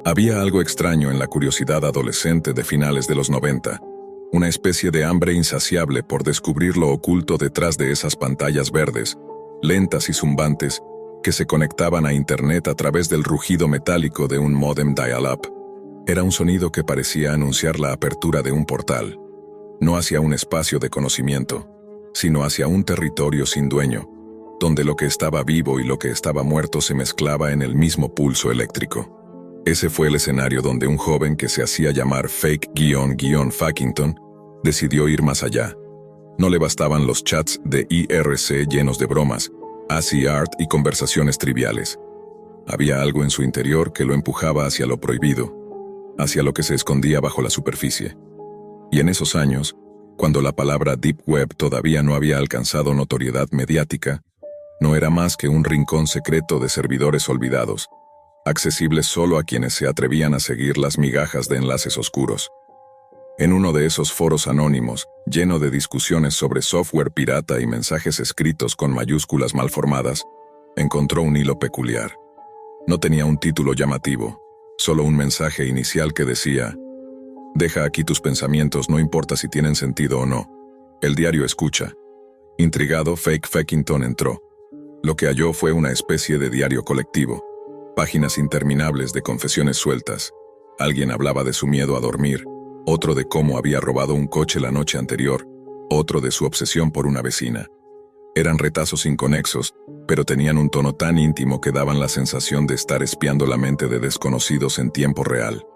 Había algo extraño en la curiosidad adolescente de finales de los 90, una especie de hambre insaciable por descubrir lo oculto detrás de esas pantallas verdes, lentas y zumbantes, que se conectaban a Internet a través del rugido metálico de un módem dial-up. Era un sonido que parecía anunciar la apertura de un portal, no hacia un espacio de conocimiento, sino hacia un territorio sin dueño, donde lo que estaba vivo y lo que estaba muerto se mezclaba en el mismo pulso eléctrico. Ese fue el escenario donde un joven que se hacía llamar Fake-Fackington decidió ir más allá. No le bastaban los chats de IRC llenos de bromas, ASCII art y conversaciones triviales. Había algo en su interior que lo empujaba hacia lo prohibido, hacia lo que se escondía bajo la superficie. Y en esos años, cuando la palabra Deep Web todavía no había alcanzado notoriedad mediática, no era más que un rincón secreto de servidores olvidados, accesible solo a quienes se atrevían a seguir las migajas de enlaces oscuros. En uno de esos foros anónimos, lleno de discusiones sobre software pirata y mensajes escritos con mayúsculas mal formadas, encontró un hilo peculiar. No tenía un título llamativo, solo un mensaje inicial que decía: «Deja aquí tus pensamientos, no importa si tienen sentido o no. El diario escucha». Intrigado, Fake-Fackington entró. Lo que halló fue una especie de diario colectivo. Páginas interminables de confesiones sueltas. Alguien hablaba de su miedo a dormir, otro de cómo había robado un coche la noche anterior, otro de su obsesión por una vecina. Eran retazos inconexos, pero tenían un tono tan íntimo que daban la sensación de estar espiando la mente de desconocidos en tiempo real.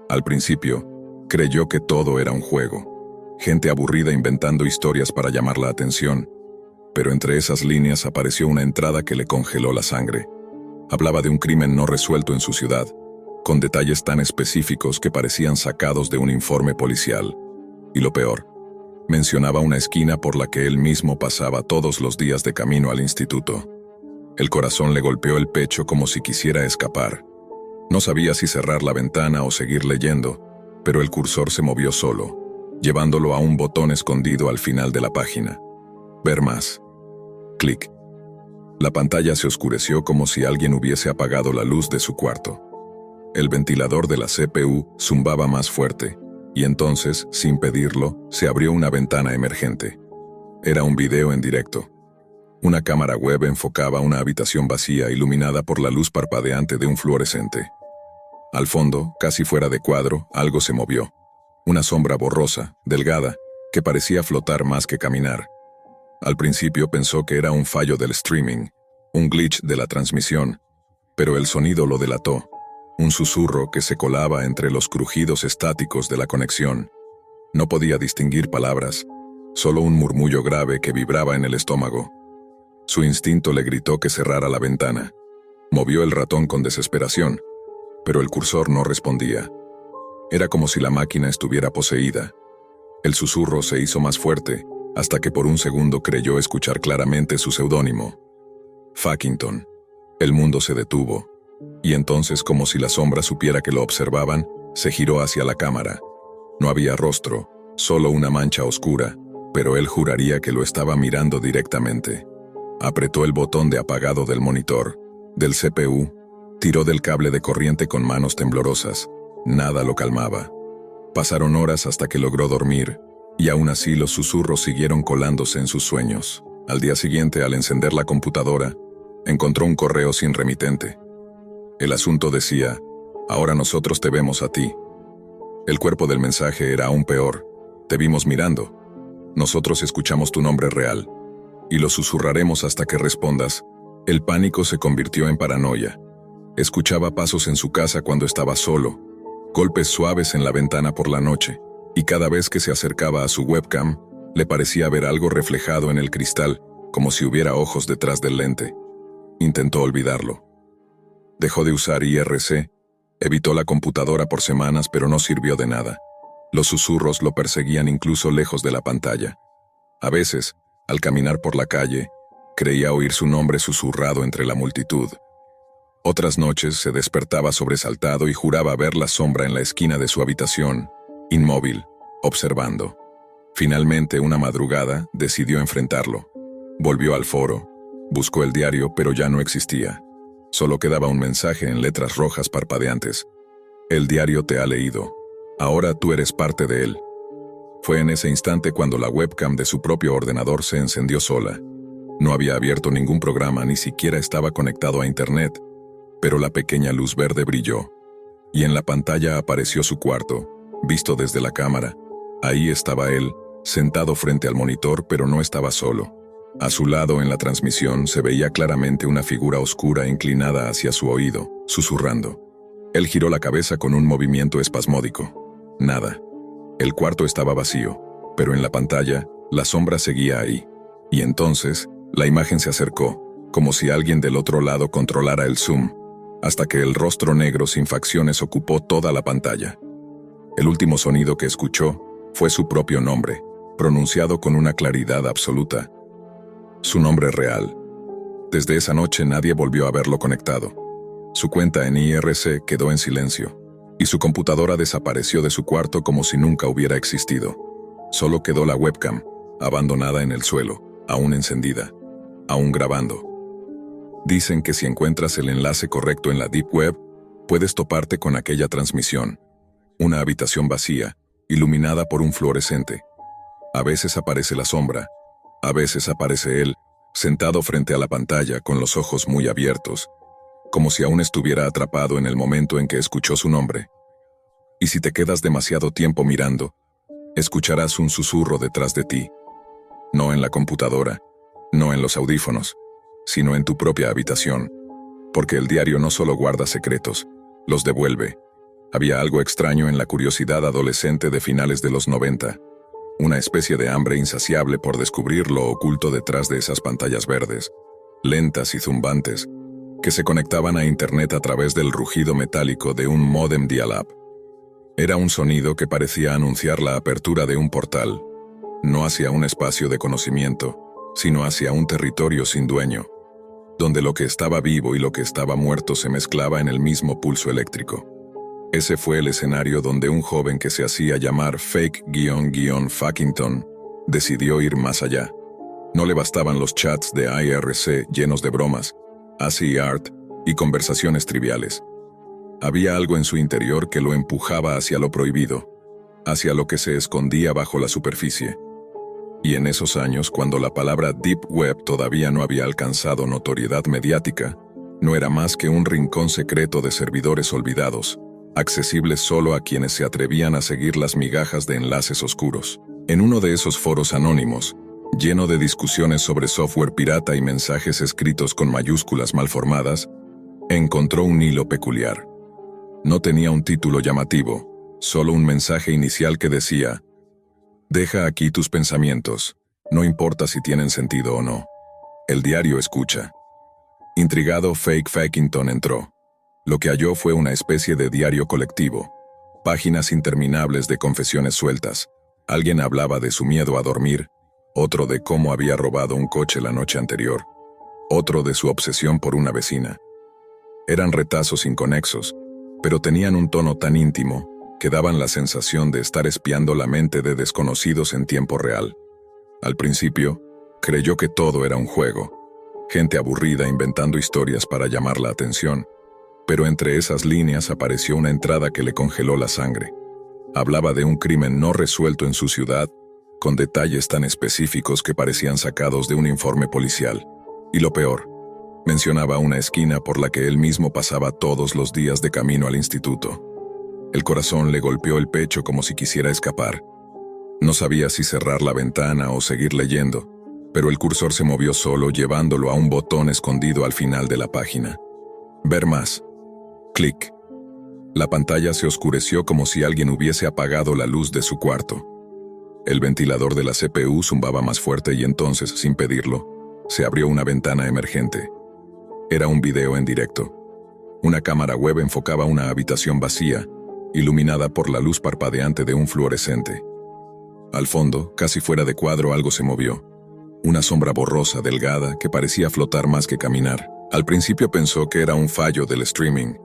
Al principio, creyó que todo era un juego. Gente aburrida inventando historias para llamar la atención, pero entre esas líneas apareció una entrada que le congeló la sangre. Hablaba de un crimen no resuelto en su ciudad, con detalles tan específicos que parecían sacados de un informe policial. Y lo peor, mencionaba una esquina por la que él mismo pasaba todos los días de camino al instituto. El corazón le golpeó el pecho como si quisiera escapar. No sabía si cerrar la ventana o seguir leyendo, pero el cursor se movió solo, llevándolo a un botón escondido al final de la página. Ver más. Clic. La pantalla se oscureció como si alguien hubiese apagado la luz de su cuarto. El ventilador de la CPU zumbaba más fuerte, y entonces, sin pedirlo, se abrió una ventana emergente. Era un video en directo. Una cámara web enfocaba una habitación vacía iluminada por la luz parpadeante de un fluorescente. Al fondo, casi fuera de cuadro, algo se movió. Una sombra borrosa, delgada, que parecía flotar más que caminar. Al principio pensó que era un fallo del streaming, un glitch de la transmisión, pero el sonido lo delató, un susurro que se colaba entre los crujidos estáticos de la conexión. No podía distinguir palabras, solo un murmullo grave que vibraba en el estómago. Su instinto le gritó que cerrara la ventana. Movió el ratón con desesperación, pero el cursor no respondía. Era como si la máquina estuviera poseída. El susurro se hizo más fuerte, hasta que por un segundo creyó escuchar claramente su seudónimo. Fackington. El mundo se detuvo, y entonces, como si la sombra supiera que lo observaban, se giró hacia la cámara. No había rostro, solo una mancha oscura, pero él juraría que lo estaba mirando directamente. Apretó el botón de apagado del monitor, del CPU, tiró del cable de corriente con manos temblorosas. Nada lo calmaba. Pasaron horas hasta que logró dormir, y aún así los susurros siguieron colándose en sus sueños. Al día siguiente, al encender la computadora, encontró un correo sin remitente. El asunto decía: «Ahora nosotros te vemos a ti». El cuerpo del mensaje era aún peor: «Te vimos mirando. Nosotros escuchamos tu nombre real. Y lo susurraremos hasta que respondas». El pánico se convirtió en paranoia. Escuchaba pasos en su casa cuando estaba solo, golpes suaves en la ventana por la noche, y cada vez que se acercaba a su webcam, le parecía ver algo reflejado en el cristal, como si hubiera ojos detrás del lente. Intentó olvidarlo. Dejó de usar IRC, evitó la computadora por semanas, pero no sirvió de nada. Los susurros lo perseguían incluso lejos de la pantalla. A veces, al caminar por la calle, creía oír su nombre susurrado entre la multitud. Otras noches se despertaba sobresaltado y juraba ver la sombra en la esquina de su habitación, inmóvil, observando. Finalmente, una madrugada, decidió enfrentarlo. Volvió al foro, buscó el diario, pero ya no existía. Solo quedaba un mensaje en letras rojas parpadeantes. El diario te ha leído. Ahora tú eres parte de él. Fue en ese instante cuando la webcam de su propio ordenador se encendió sola. No había abierto ningún programa, ni siquiera estaba conectado a internet, pero la pequeña luz verde brilló, y en la pantalla apareció su cuarto, visto desde la cámara. Ahí estaba él, sentado frente al monitor, pero no estaba solo. A su lado en la transmisión se veía claramente una figura oscura inclinada hacia su oído, susurrando. Él giró la cabeza con un movimiento espasmódico. Nada. El cuarto estaba vacío, pero en la pantalla, la sombra seguía ahí. Y entonces, la imagen se acercó, como si alguien del otro lado controlara el zoom, hasta que el rostro negro sin facciones ocupó toda la pantalla. El último sonido que escuchó fue su propio nombre, pronunciado con una claridad absoluta. Su nombre real. Desde esa noche nadie volvió a verlo conectado. Su cuenta en IRC quedó en silencio, y su computadora desapareció de su cuarto como si nunca hubiera existido. Solo quedó la webcam, abandonada en el suelo, aún encendida, aún grabando. Dicen que si encuentras el enlace correcto en la Deep Web, puedes toparte con aquella transmisión. Una habitación vacía, iluminada por un fluorescente. A veces aparece la sombra, a veces aparece él, sentado frente a la pantalla con los ojos muy abiertos, como si aún estuviera atrapado en el momento en que escuchó su nombre. Y si te quedas demasiado tiempo mirando, escucharás un susurro detrás de ti. No en la computadora, no en los audífonos, sino en tu propia habitación. Porque el diario no solo guarda secretos, los devuelve. Había algo extraño en la curiosidad adolescente de finales de los 90. Una especie de hambre insaciable por descubrir lo oculto detrás de esas pantallas verdes, lentas y zumbantes, que se conectaban a internet a través del rugido metálico de un módem dial-up. Era un sonido que parecía anunciar la apertura de un portal, no hacia un espacio de conocimiento, sino hacia un territorio sin dueño, donde lo que estaba vivo y lo que estaba muerto se mezclaba en el mismo pulso eléctrico. Ese fue el escenario donde un joven que se hacía llamar Fake-Fackington decidió ir más allá. No le bastaban los chats de IRC llenos de bromas, así art y conversaciones triviales. Había algo en su interior que lo empujaba hacia lo prohibido, hacia lo que se escondía bajo la superficie. Y en esos años, cuando la palabra Deep Web todavía no había alcanzado notoriedad mediática, no era más que un rincón secreto de servidores olvidados, accesibles solo a quienes se atrevían a seguir las migajas de enlaces oscuros. En uno de esos foros anónimos, lleno de discusiones sobre software pirata y mensajes escritos con mayúsculas malformadas, encontró un hilo peculiar. No tenía un título llamativo, solo un mensaje inicial que decía: «Deja aquí tus pensamientos, no importa si tienen sentido o no. El diario escucha». Intrigado, Fake-Fackington entró. Lo que halló fue una especie de diario colectivo, páginas interminables de confesiones sueltas. Alguien hablaba de su miedo a dormir, otro de cómo había robado un coche la noche anterior, otro de su obsesión por una vecina. Eran retazos inconexos, pero tenían un tono tan íntimo que daban la sensación de estar espiando la mente de desconocidos en tiempo real. Al principio, creyó que todo era un juego, gente aburrida inventando historias para llamar la atención, pero entre esas líneas apareció una entrada que le congeló la sangre. Hablaba de un crimen no resuelto en su ciudad, con detalles tan específicos que parecían sacados de un informe policial. Y lo peor, mencionaba una esquina por la que él mismo pasaba todos los días de camino al instituto. El corazón le golpeó el pecho como si quisiera escapar. No sabía si cerrar la ventana o seguir leyendo, pero el cursor se movió solo, llevándolo a un botón escondido al final de la página. Ver más. Clic. La pantalla se oscureció como si alguien hubiese apagado la luz de su cuarto. El ventilador de la CPU zumbaba más fuerte y entonces, sin pedirlo, se abrió una ventana emergente. Era un video en directo. Una cámara web enfocaba una habitación vacía, iluminada por la luz parpadeante de un fluorescente. Al fondo, casi fuera de cuadro, algo se movió. Una sombra borrosa, delgada, que parecía flotar más que caminar. Al principio pensó que era un fallo del streaming,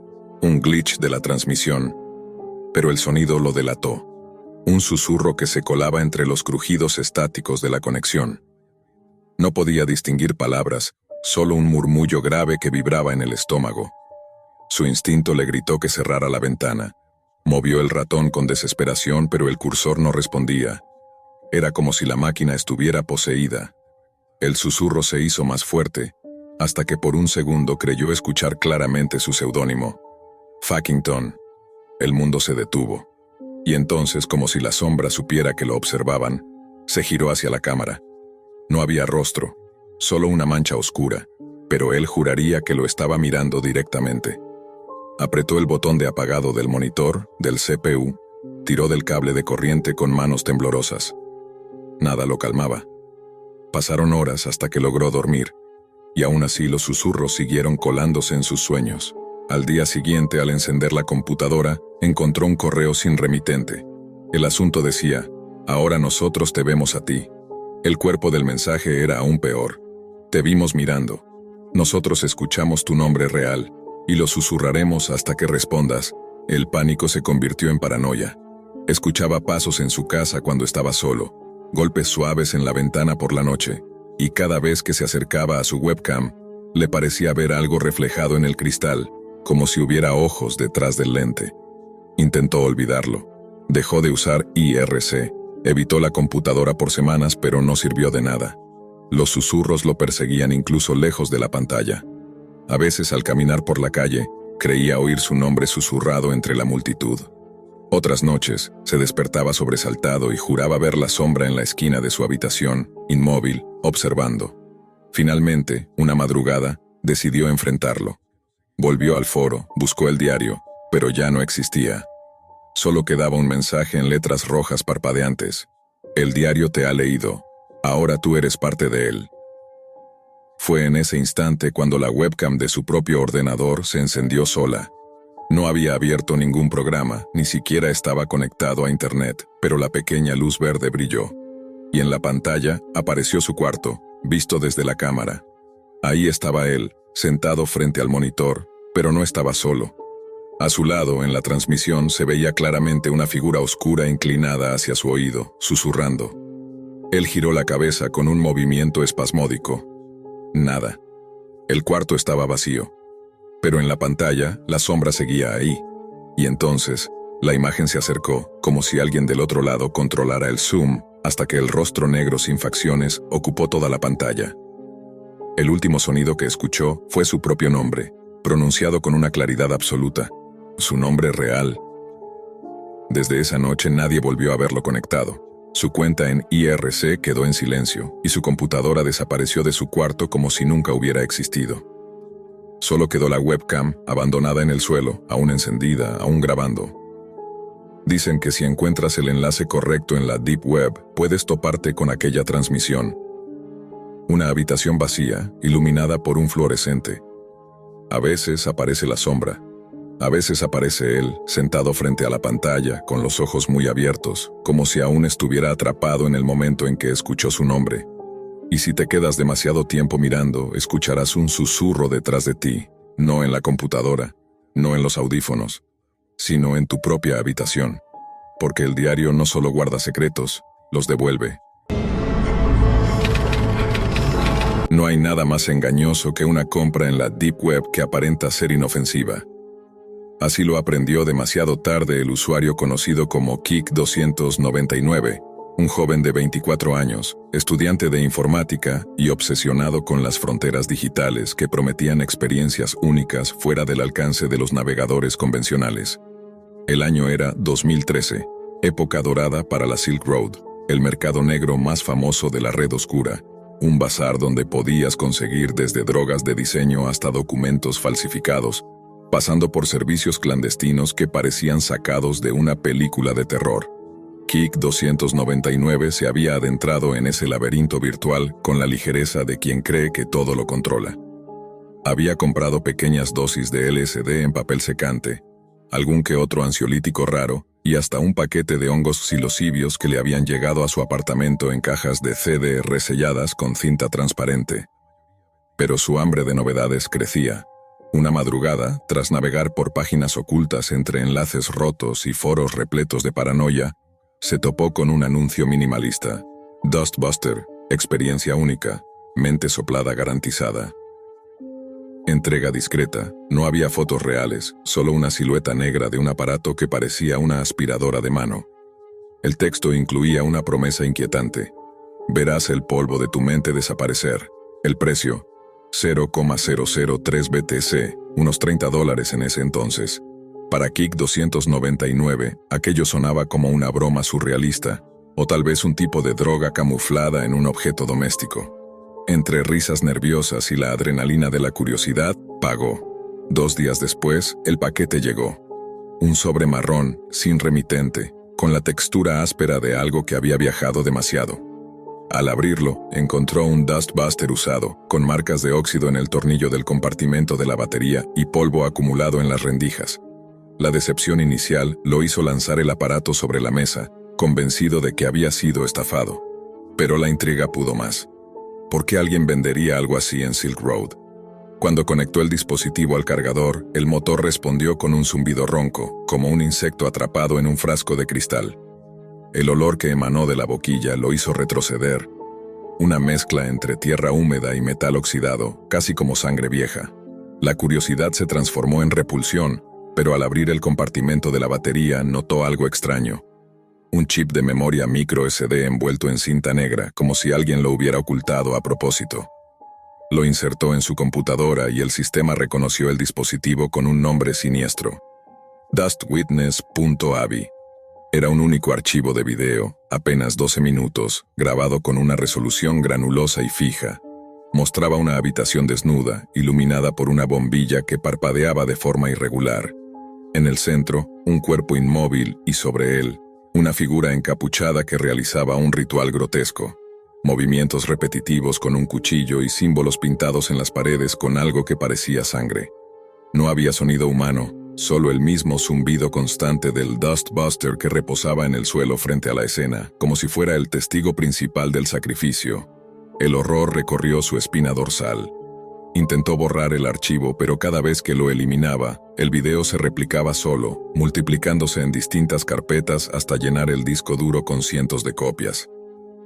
un glitch de la transmisión, pero el sonido lo delató. Un susurro que se colaba entre los crujidos estáticos de la conexión. No podía distinguir palabras, solo un murmullo grave que vibraba en el estómago. Su instinto le gritó que cerrara la ventana, Movió el ratón con desesperación, pero el cursor no respondía. Era como si la máquina estuviera poseída. El susurro se hizo más fuerte, hasta que por un segundo creyó escuchar claramente su seudónimo. Fackington. El mundo se detuvo. Y entonces, como si la sombra supiera que lo observaban, se giró hacia la cámara. No había rostro, solo una mancha oscura, pero él juraría que lo estaba mirando directamente. Apretó el botón de apagado del monitor, del CPU, tiró del cable de corriente con manos temblorosas. Nada lo calmaba. Pasaron horas hasta que logró dormir, y aún así los susurros siguieron colándose en sus sueños. Al día siguiente, al encender la computadora, encontró un correo sin remitente. El asunto decía: ahora nosotros te vemos a ti. El cuerpo del mensaje era aún peor. Te vimos mirando. Nosotros escuchamos tu nombre real, y lo susurraremos hasta que respondas. El pánico se convirtió en paranoia. Escuchaba pasos en su casa cuando estaba solo, golpes suaves en la ventana por la noche, y cada vez que se acercaba a su webcam, le parecía ver algo reflejado en el cristal, como si hubiera ojos detrás del lente. Intentó olvidarlo. Dejó de usar IRC. Evitó la computadora por semanas, pero no sirvió de nada. Los susurros lo perseguían incluso lejos de la pantalla. A veces, al caminar por la calle, creía oír su nombre susurrado entre la multitud. Otras noches, se despertaba sobresaltado y juraba ver la sombra en la esquina de su habitación, inmóvil, observando. Finalmente, una madrugada, decidió enfrentarlo. Volvió al foro, buscó el diario, pero ya no existía. Solo quedaba un mensaje en letras rojas parpadeantes. El diario te ha leído. Ahora tú eres parte de él. Fue en ese instante cuando la webcam de su propio ordenador se encendió sola. No había abierto ningún programa, ni siquiera estaba conectado a internet, pero la pequeña luz verde brilló. Y en la pantalla apareció su cuarto, visto desde la cámara. Ahí estaba él, sentado frente al monitor, pero no estaba solo. A su lado, en la transmisión, se veía claramente una figura oscura inclinada hacia su oído, susurrando. Él giró la cabeza con un movimiento espasmódico. Nada. El cuarto estaba vacío. Pero en la pantalla, la sombra seguía ahí. Y entonces, la imagen se acercó, como si alguien del otro lado controlara el zoom, hasta que el rostro negro sin facciones ocupó toda la pantalla. El último sonido que escuchó fue su propio nombre, pronunciado con una claridad absoluta. Su nombre real. Desde esa noche nadie volvió a verlo conectado. Su cuenta en IRC quedó en silencio, y su computadora desapareció de su cuarto como si nunca hubiera existido. Solo quedó la webcam, abandonada en el suelo, aún encendida, aún grabando. Dicen que si encuentras el enlace correcto en la Deep Web, puedes toparte con aquella transmisión. Una habitación vacía, iluminada por un fluorescente. A veces aparece la sombra. A veces aparece él, sentado frente a la pantalla, con los ojos muy abiertos, como si aún estuviera atrapado en el momento en que escuchó su nombre. Y si te quedas demasiado tiempo mirando, escucharás un susurro detrás de ti, no en la computadora, no en los audífonos, sino en tu propia habitación. Porque el diario no solo guarda secretos, los devuelve. No hay nada más engañoso que una compra en la Deep Web que aparenta ser inofensiva. Así lo aprendió demasiado tarde el usuario conocido como Kik299, un joven de 24 años, estudiante de informática y obsesionado con las fronteras digitales que prometían experiencias únicas fuera del alcance de los navegadores convencionales. El año era 2013, época dorada para la Silk Road, el mercado negro más famoso de la red oscura, un bazar donde podías conseguir desde drogas de diseño hasta documentos falsificados, pasando por servicios clandestinos que parecían sacados de una película de terror. Kik299 se había adentrado en ese laberinto virtual con la ligereza de quien cree que todo lo controla. Había comprado pequeñas dosis de LSD en papel secante, algún que otro ansiolítico raro y hasta un paquete de hongos psilocibios que le habían llegado a su apartamento en cajas de CD reselladas con cinta transparente. Pero su hambre de novedades crecía. Una madrugada, tras navegar por páginas ocultas entre enlaces rotos y foros repletos de paranoia, se topó con un anuncio minimalista. Dustbuster, experiencia única, mente soplada garantizada. Entrega discreta, no había fotos reales, solo una silueta negra de un aparato que parecía una aspiradora de mano. El texto incluía una promesa inquietante. Verás el polvo de tu mente desaparecer. El precio, 0,003 BTC, unos $30 en ese entonces. Para Kik 299, aquello sonaba como una broma surrealista, o tal vez un tipo de droga camuflada en un objeto doméstico. Entre risas nerviosas y la adrenalina de la curiosidad, pagó. 2 días después, el paquete llegó. Un sobre marrón, sin remitente, con la textura áspera de algo que había viajado demasiado. Al abrirlo, encontró un Dustbuster usado, con marcas de óxido en el tornillo del compartimento de la batería y polvo acumulado en las rendijas. La decepción inicial lo hizo lanzar el aparato sobre la mesa, convencido de que había sido estafado. Pero la intriga pudo más. ¿Por qué alguien vendería algo así en Silk Road? Cuando conectó el dispositivo al cargador, el motor respondió con un zumbido ronco, como un insecto atrapado en un frasco de cristal. El olor que emanó de la boquilla lo hizo retroceder. Una mezcla entre tierra húmeda y metal oxidado, casi como sangre vieja. La curiosidad se transformó en repulsión, pero al abrir el compartimento de la batería notó algo extraño. Un chip de memoria micro SD envuelto en cinta negra, como si alguien lo hubiera ocultado a propósito. Lo insertó en su computadora y el sistema reconoció el dispositivo con un nombre siniestro: dustwitness.avi. Era un único archivo de video, apenas 12 minutos, grabado con una resolución granulosa y fija. Mostraba una habitación desnuda, iluminada por una bombilla que parpadeaba de forma irregular. En el centro, un cuerpo inmóvil y sobre él, una figura encapuchada que realizaba un ritual grotesco. Movimientos repetitivos con un cuchillo y símbolos pintados en las paredes con algo que parecía sangre. No había sonido humano, solo el mismo zumbido constante del Dustbuster que reposaba en el suelo frente a la escena, como si fuera el testigo principal del sacrificio. El horror recorrió su espina dorsal. Intentó borrar el archivo, pero cada vez que lo eliminaba, el video se replicaba solo, multiplicándose en distintas carpetas hasta llenar el disco duro con cientos de copias.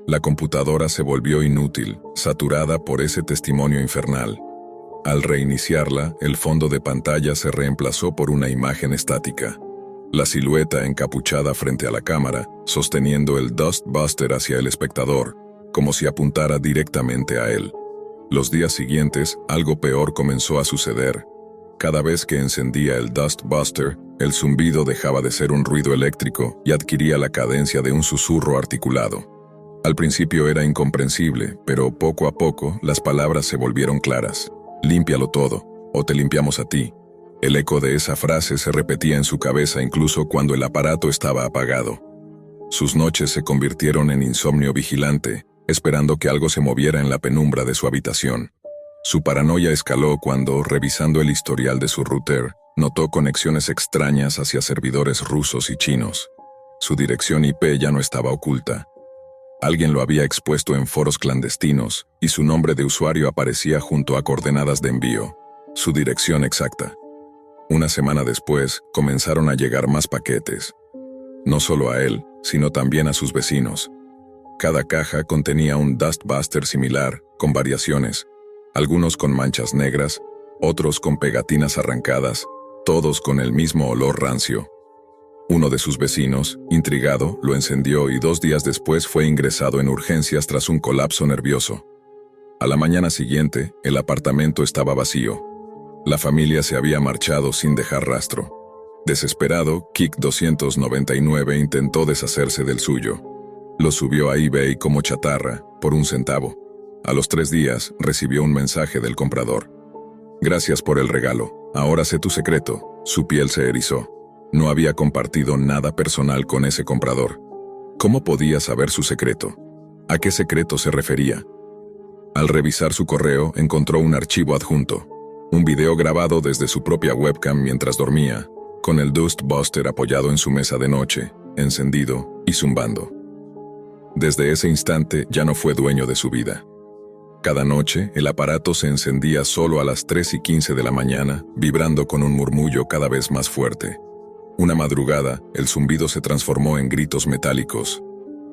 La computadora se volvió inútil, saturada por ese testimonio infernal. Al reiniciarla, el fondo de pantalla se reemplazó por una imagen estática. La silueta encapuchada frente a la cámara, sosteniendo el Dustbuster hacia el espectador, como si apuntara directamente a él. Los días siguientes, algo peor comenzó a suceder. Cada vez que encendía el Dustbuster, el zumbido dejaba de ser un ruido eléctrico y adquiría la cadencia de un susurro articulado. Al principio era incomprensible, pero poco a poco las palabras se volvieron claras. Límpialo todo, o te limpiamos a ti. El eco de esa frase se repetía en su cabeza incluso cuando el aparato estaba apagado. Sus noches se convirtieron en insomnio vigilante, esperando que algo se moviera en la penumbra de su habitación. Su paranoia escaló cuando, revisando el historial de su router, notó conexiones extrañas hacia servidores rusos y chinos. Su dirección IP ya no estaba oculta. Alguien lo había expuesto en foros clandestinos, y su nombre de usuario aparecía junto a coordenadas de envío, su dirección exacta. Una semana después, comenzaron a llegar más paquetes. No solo a él, sino también a sus vecinos. Cada caja contenía un Dustbuster similar, con variaciones, algunos con manchas negras, otros con pegatinas arrancadas, todos con el mismo olor rancio. Uno de sus vecinos, intrigado, lo encendió y 2 días después fue ingresado en urgencias tras un colapso nervioso. A la mañana siguiente, el apartamento estaba vacío. La familia se había marchado sin dejar rastro. Desesperado, Kik 299 intentó deshacerse del suyo. Lo subió a eBay como chatarra, por 1 centavo. A los 3 días, recibió un mensaje del comprador. Gracias por el regalo, ahora sé tu secreto. Su piel se erizó. No había compartido nada personal con ese comprador. ¿Cómo podía saber su secreto? ¿A qué secreto se refería? Al revisar su correo, encontró un archivo adjunto. Un video grabado desde su propia webcam mientras dormía, con el Dustbuster apoyado en su mesa de noche, encendido y zumbando. Desde ese instante ya no fue dueño de su vida. Cada noche, el aparato se encendía solo a las 3:15 de la mañana, vibrando con un murmullo cada vez más fuerte. Una madrugada, el zumbido se transformó en gritos metálicos.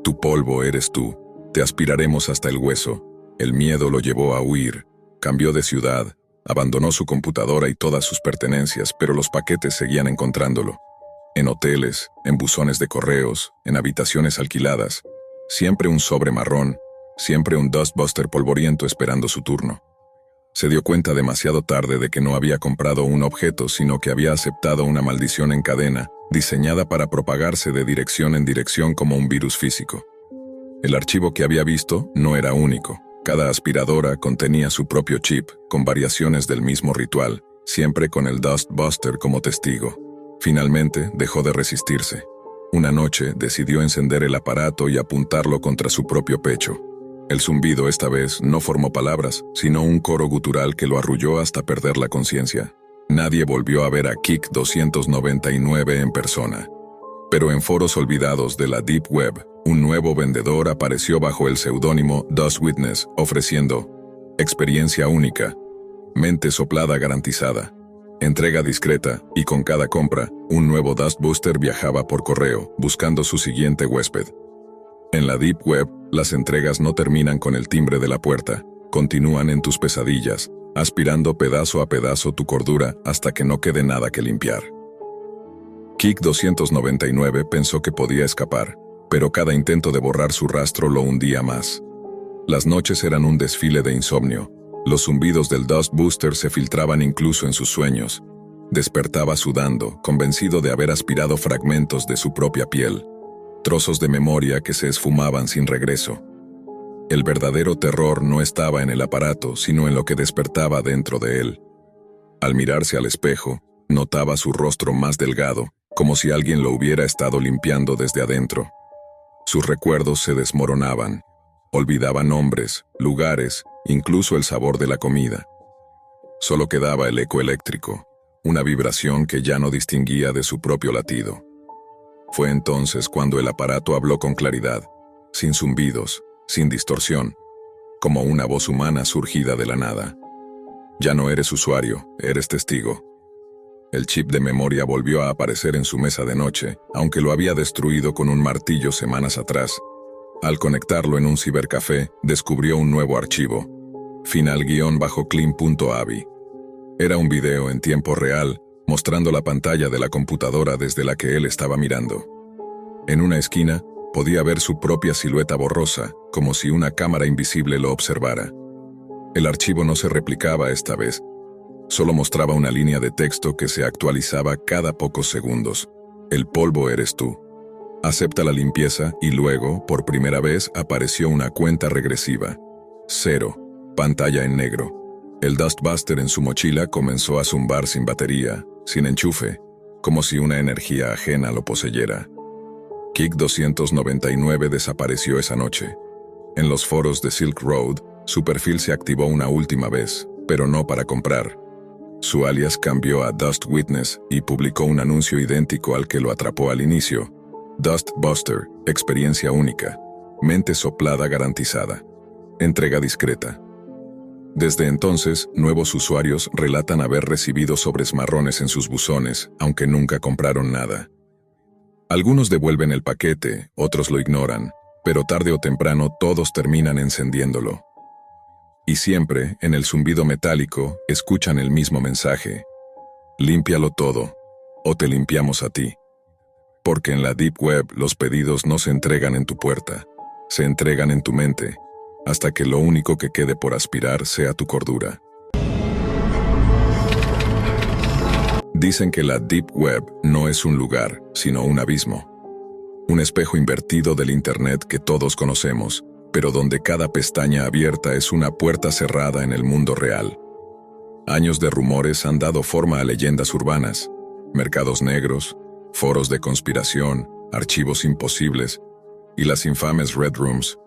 Tu polvo eres tú, te aspiraremos hasta el hueso. El miedo lo llevó a huir, cambió de ciudad, Abandonó su computadora y todas sus pertenencias, pero los paquetes seguían encontrándolo. En hoteles, en buzones de correos, en habitaciones alquiladas. Siempre un sobre marrón, siempre un Dustbuster polvoriento esperando su turno. Se dio cuenta demasiado tarde de que no había comprado un objeto, sino que había aceptado una maldición en cadena, diseñada para propagarse de dirección en dirección como un virus físico. El archivo que había visto no era único. Cada aspiradora contenía su propio chip, con variaciones del mismo ritual, siempre con el Dustbuster como testigo. Finalmente, dejó de resistirse. Una noche, decidió encender el aparato y apuntarlo contra su propio pecho. El zumbido esta vez no formó palabras, sino un coro gutural que lo arrulló hasta perder la conciencia. Nadie volvió a ver a Kik 299 en persona. Pero en foros olvidados de la Deep Web, un nuevo vendedor apareció bajo el seudónimo Dust Witness, ofreciendo experiencia única, mente soplada garantizada, entrega discreta, y con cada compra, un nuevo Dustbuster viajaba por correo, buscando su siguiente huésped. En la Deep Web, las entregas no terminan con el timbre de la puerta, continúan en tus pesadillas, aspirando pedazo a pedazo tu cordura hasta que no quede nada que limpiar. Kik 299 pensó que podía escapar, pero cada intento de borrar su rastro lo hundía más. Las noches eran un desfile de insomnio. Los zumbidos del Dustbuster se filtraban incluso en sus sueños. Despertaba sudando, convencido de haber aspirado fragmentos de su propia piel, trozos de memoria que se esfumaban sin regreso. El verdadero terror no estaba en el aparato, sino en lo que despertaba dentro de él. Al mirarse al espejo, notaba su rostro más delgado, como si alguien lo hubiera estado limpiando desde adentro. Sus recuerdos se desmoronaban. Olvidaba nombres, lugares, incluso el sabor de la comida. Solo quedaba el eco eléctrico, una vibración que ya no distinguía de su propio latido. Fue entonces cuando el aparato habló con claridad, sin zumbidos, sin distorsión, como una voz humana surgida de la nada. Ya no eres usuario, eres testigo. El chip de memoria volvió a aparecer en su mesa de noche, aunque lo había destruido con un martillo semanas atrás. Al conectarlo en un cibercafé, descubrió un nuevo archivo, final_clean.avi. Era un video en tiempo real, mostrando la pantalla de la computadora desde la que él estaba mirando. En una esquina, podía ver su propia silueta borrosa, como si una cámara invisible lo observara. El archivo no se replicaba esta vez. Solo mostraba una línea de texto que se actualizaba cada pocos segundos. El polvo eres tú. Acepta la limpieza y luego, por primera vez, apareció una cuenta regresiva. 0. Pantalla en negro. El Dustbuster en su mochila comenzó a zumbar sin batería, sin enchufe, como si una energía ajena lo poseyera. Kik 299 desapareció esa noche. En los foros de Silk Road, su perfil se activó una última vez, pero no para comprar. Su alias cambió a Dust Witness y publicó un anuncio idéntico al que lo atrapó al inicio. Dustbuster, experiencia única, mente soplada garantizada, entrega discreta. Desde entonces, nuevos usuarios relatan haber recibido sobres marrones en sus buzones, aunque nunca compraron nada. Algunos devuelven el paquete, otros lo ignoran, pero tarde o temprano todos terminan encendiéndolo. Y siempre, en el zumbido metálico, escuchan el mismo mensaje: límpialo todo, o te limpiamos a ti. Porque en la Deep Web los pedidos no se entregan en tu puerta, se entregan en tu mente, hasta que lo único que quede por aspirar sea tu cordura. Dicen que la Deep Web no es un lugar, sino un abismo. Un espejo invertido del Internet que todos conocemos, pero donde cada pestaña abierta es una puerta cerrada en el mundo real. Años de rumores han dado forma a leyendas urbanas, mercados negros, foros de conspiración, archivos imposibles y las infames Red Rooms,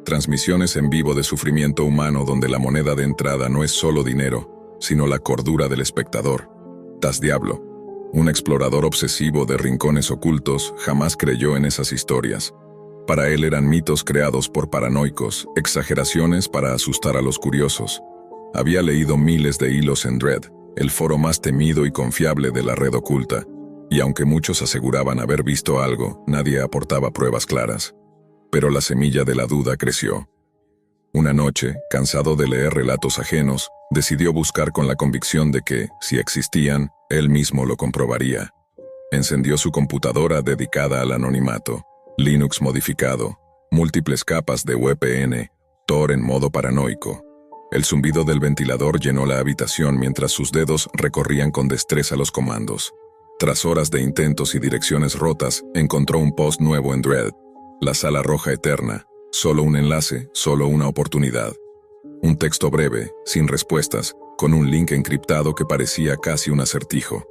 transmisiones en vivo de sufrimiento humano donde la moneda de entrada no es solo dinero, sino la cordura del espectador. Tas Diablo, un explorador obsesivo de rincones ocultos, jamás creyó en esas historias. Para él eran mitos creados por paranoicos, exageraciones para asustar a los curiosos. Había leído miles de hilos en Dread, el foro más temido y confiable de la red oculta, y aunque muchos aseguraban haber visto algo, nadie aportaba pruebas claras. Pero la semilla de la duda creció. Una noche, cansado de leer relatos ajenos, Decidió buscar con la convicción de que, si existían, él mismo lo comprobaría. Encendió su computadora dedicada al anonimato, Linux modificado, múltiples capas de VPN, Tor en modo paranoico. El zumbido del ventilador llenó la habitación mientras sus dedos recorrían con destreza los comandos. Tras horas de intentos y direcciones rotas, encontró un post nuevo en Dread. La sala roja eterna. Solo un enlace, solo una oportunidad. Un texto breve, sin respuestas, con un link encriptado que parecía casi un acertijo.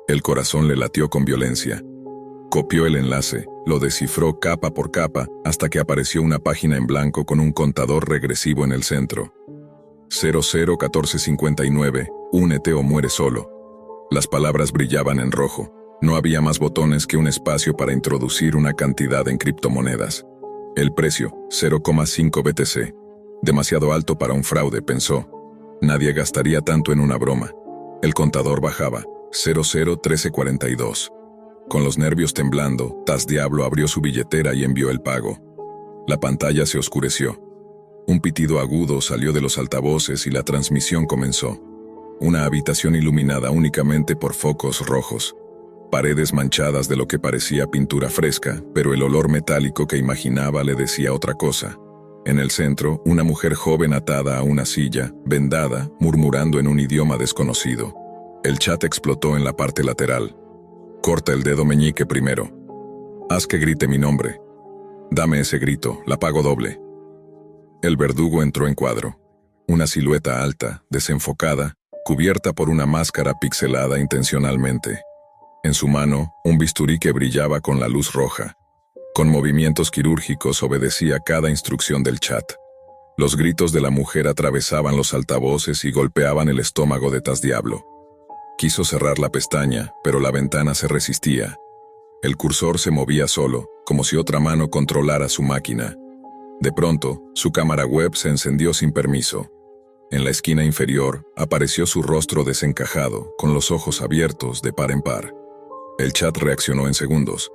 El corazón le latió con violencia. Copió el enlace, lo descifró capa por capa, hasta que apareció una página en blanco con un contador regresivo en el centro. 001459, únete o muere solo. Las palabras brillaban en rojo. No había más botones que un espacio para introducir una cantidad en criptomonedas. El precio, 0,5 BTC. Demasiado alto para un fraude, pensó. Nadie gastaría tanto en una broma. El contador bajaba, 001342. Con los nervios temblando, TasDiablo abrió su billetera y envió el pago. La pantalla se oscureció. Un pitido agudo salió de los altavoces y la transmisión comenzó. Una habitación iluminada únicamente por focos rojos. Paredes manchadas de lo que parecía pintura fresca, pero el olor metálico que imaginaba le decía otra cosa. En el centro, una mujer joven atada a una silla, vendada, murmurando en un idioma desconocido. El chat explotó en la parte lateral. Corta el dedo meñique primero. Haz que grite mi nombre. Dame ese grito, la pago doble. El verdugo entró en cuadro. Una silueta alta, desenfocada, cubierta por una máscara pixelada intencionalmente. En su mano, un bisturí que brillaba con la luz roja. Con movimientos quirúrgicos obedecía cada instrucción del chat. Los gritos de la mujer atravesaban los altavoces y golpeaban el estómago de TasDiablo. Quiso cerrar la pestaña, pero la ventana se resistía. El cursor se movía solo, como si otra mano controlara su máquina. De pronto, su cámara web se encendió sin permiso. En la esquina inferior, apareció su rostro desencajado, con los ojos abiertos de par en par. El chat reaccionó en segundos.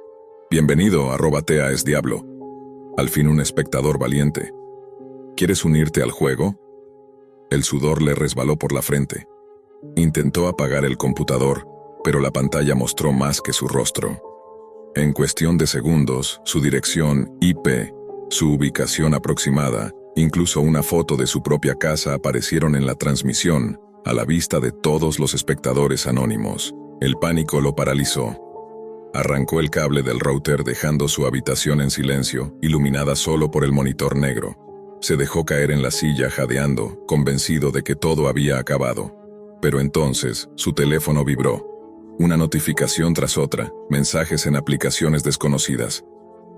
Bienvenido, @TASDiablo. Al fin un espectador valiente. ¿Quieres unirte al juego? El sudor le resbaló por la frente. Intentó apagar el computador, pero la pantalla mostró más que su rostro. En cuestión de segundos, su dirección IP, su ubicación aproximada, incluso una foto de su propia casa aparecieron en la transmisión, a la vista de todos los espectadores anónimos. El pánico lo paralizó. Arrancó el cable del router dejando su habitación en silencio, iluminada solo por el monitor negro. Se dejó caer en la silla jadeando, convencido de que todo había acabado. Pero entonces, su teléfono vibró. Una notificación tras otra, mensajes en aplicaciones desconocidas.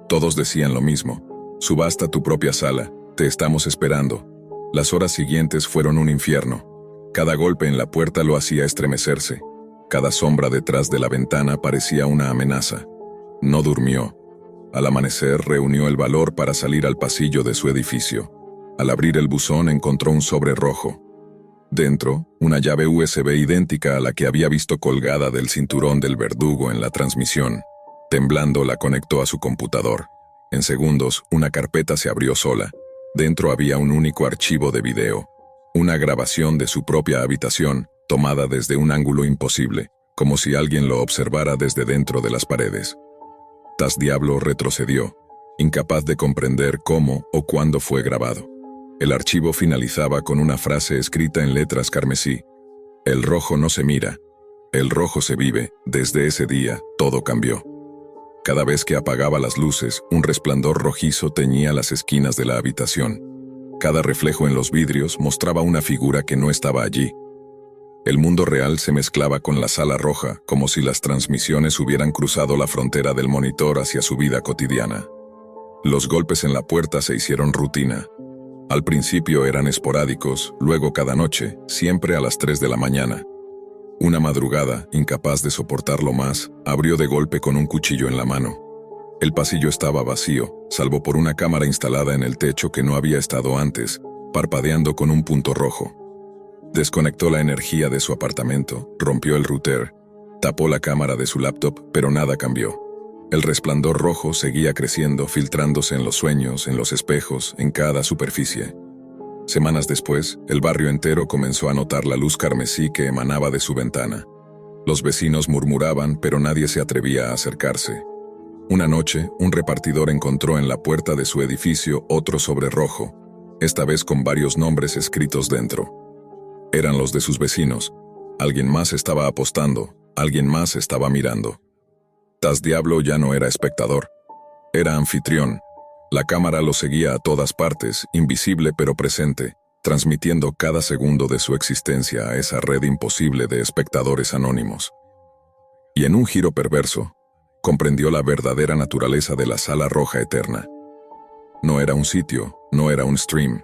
Todos decían lo mismo. Subasta tu propia sala, te estamos esperando. Las horas siguientes fueron un infierno. Cada golpe en la puerta lo hacía estremecerse. Cada sombra detrás de la ventana parecía una amenaza. No durmió. Al amanecer reunió el valor para salir al pasillo de su edificio. Al abrir el buzón encontró un sobre rojo. Dentro, una llave USB idéntica a la que había visto colgada del cinturón del verdugo en la transmisión. Temblando la conectó a su computador. En segundos, una carpeta se abrió sola. Dentro había un único archivo de video. Una grabación de su propia habitación, tomada desde un ángulo imposible, como si alguien lo observara desde dentro de las paredes. TasDiablo retrocedió, incapaz de comprender cómo o cuándo fue grabado. El archivo finalizaba con una frase escrita en letras carmesí. El rojo no se mira, el rojo se vive. Desde ese día, todo cambió. Cada vez que apagaba las luces, un resplandor rojizo teñía las esquinas de la habitación. Cada reflejo en los vidrios mostraba una figura que no estaba allí. El mundo real se mezclaba con la sala roja, como si las transmisiones hubieran cruzado la frontera del monitor hacia su vida cotidiana. Los golpes en la puerta se hicieron rutina. Al principio eran esporádicos, luego cada noche, siempre a las 3 de la mañana. Una madrugada, incapaz de soportarlo más, abrió de golpe con un cuchillo en la mano. El pasillo estaba vacío, salvo por una cámara instalada en el techo que no había estado antes, parpadeando con un punto rojo. Desconectó la energía de su apartamento, rompió el router, tapó la cámara de su laptop, pero nada cambió. El resplandor rojo seguía creciendo, filtrándose en los sueños, en los espejos, en cada superficie. Semanas después, el barrio entero comenzó a notar la luz carmesí que emanaba de su ventana. Los vecinos murmuraban, pero nadie se atrevía a acercarse. Una noche, un repartidor encontró en la puerta de su edificio otro sobre rojo, esta vez con varios nombres escritos dentro. Eran los de sus vecinos. Alguien más estaba apostando, alguien más estaba mirando. TazDiablo ya no era espectador, era anfitrión. La cámara lo seguía a todas partes, invisible pero presente, transmitiendo cada segundo de su existencia a esa red imposible de espectadores anónimos. Y en un giro perverso, comprendió la verdadera naturaleza de la Sala Roja Eterna. No era un sitio, no era un stream.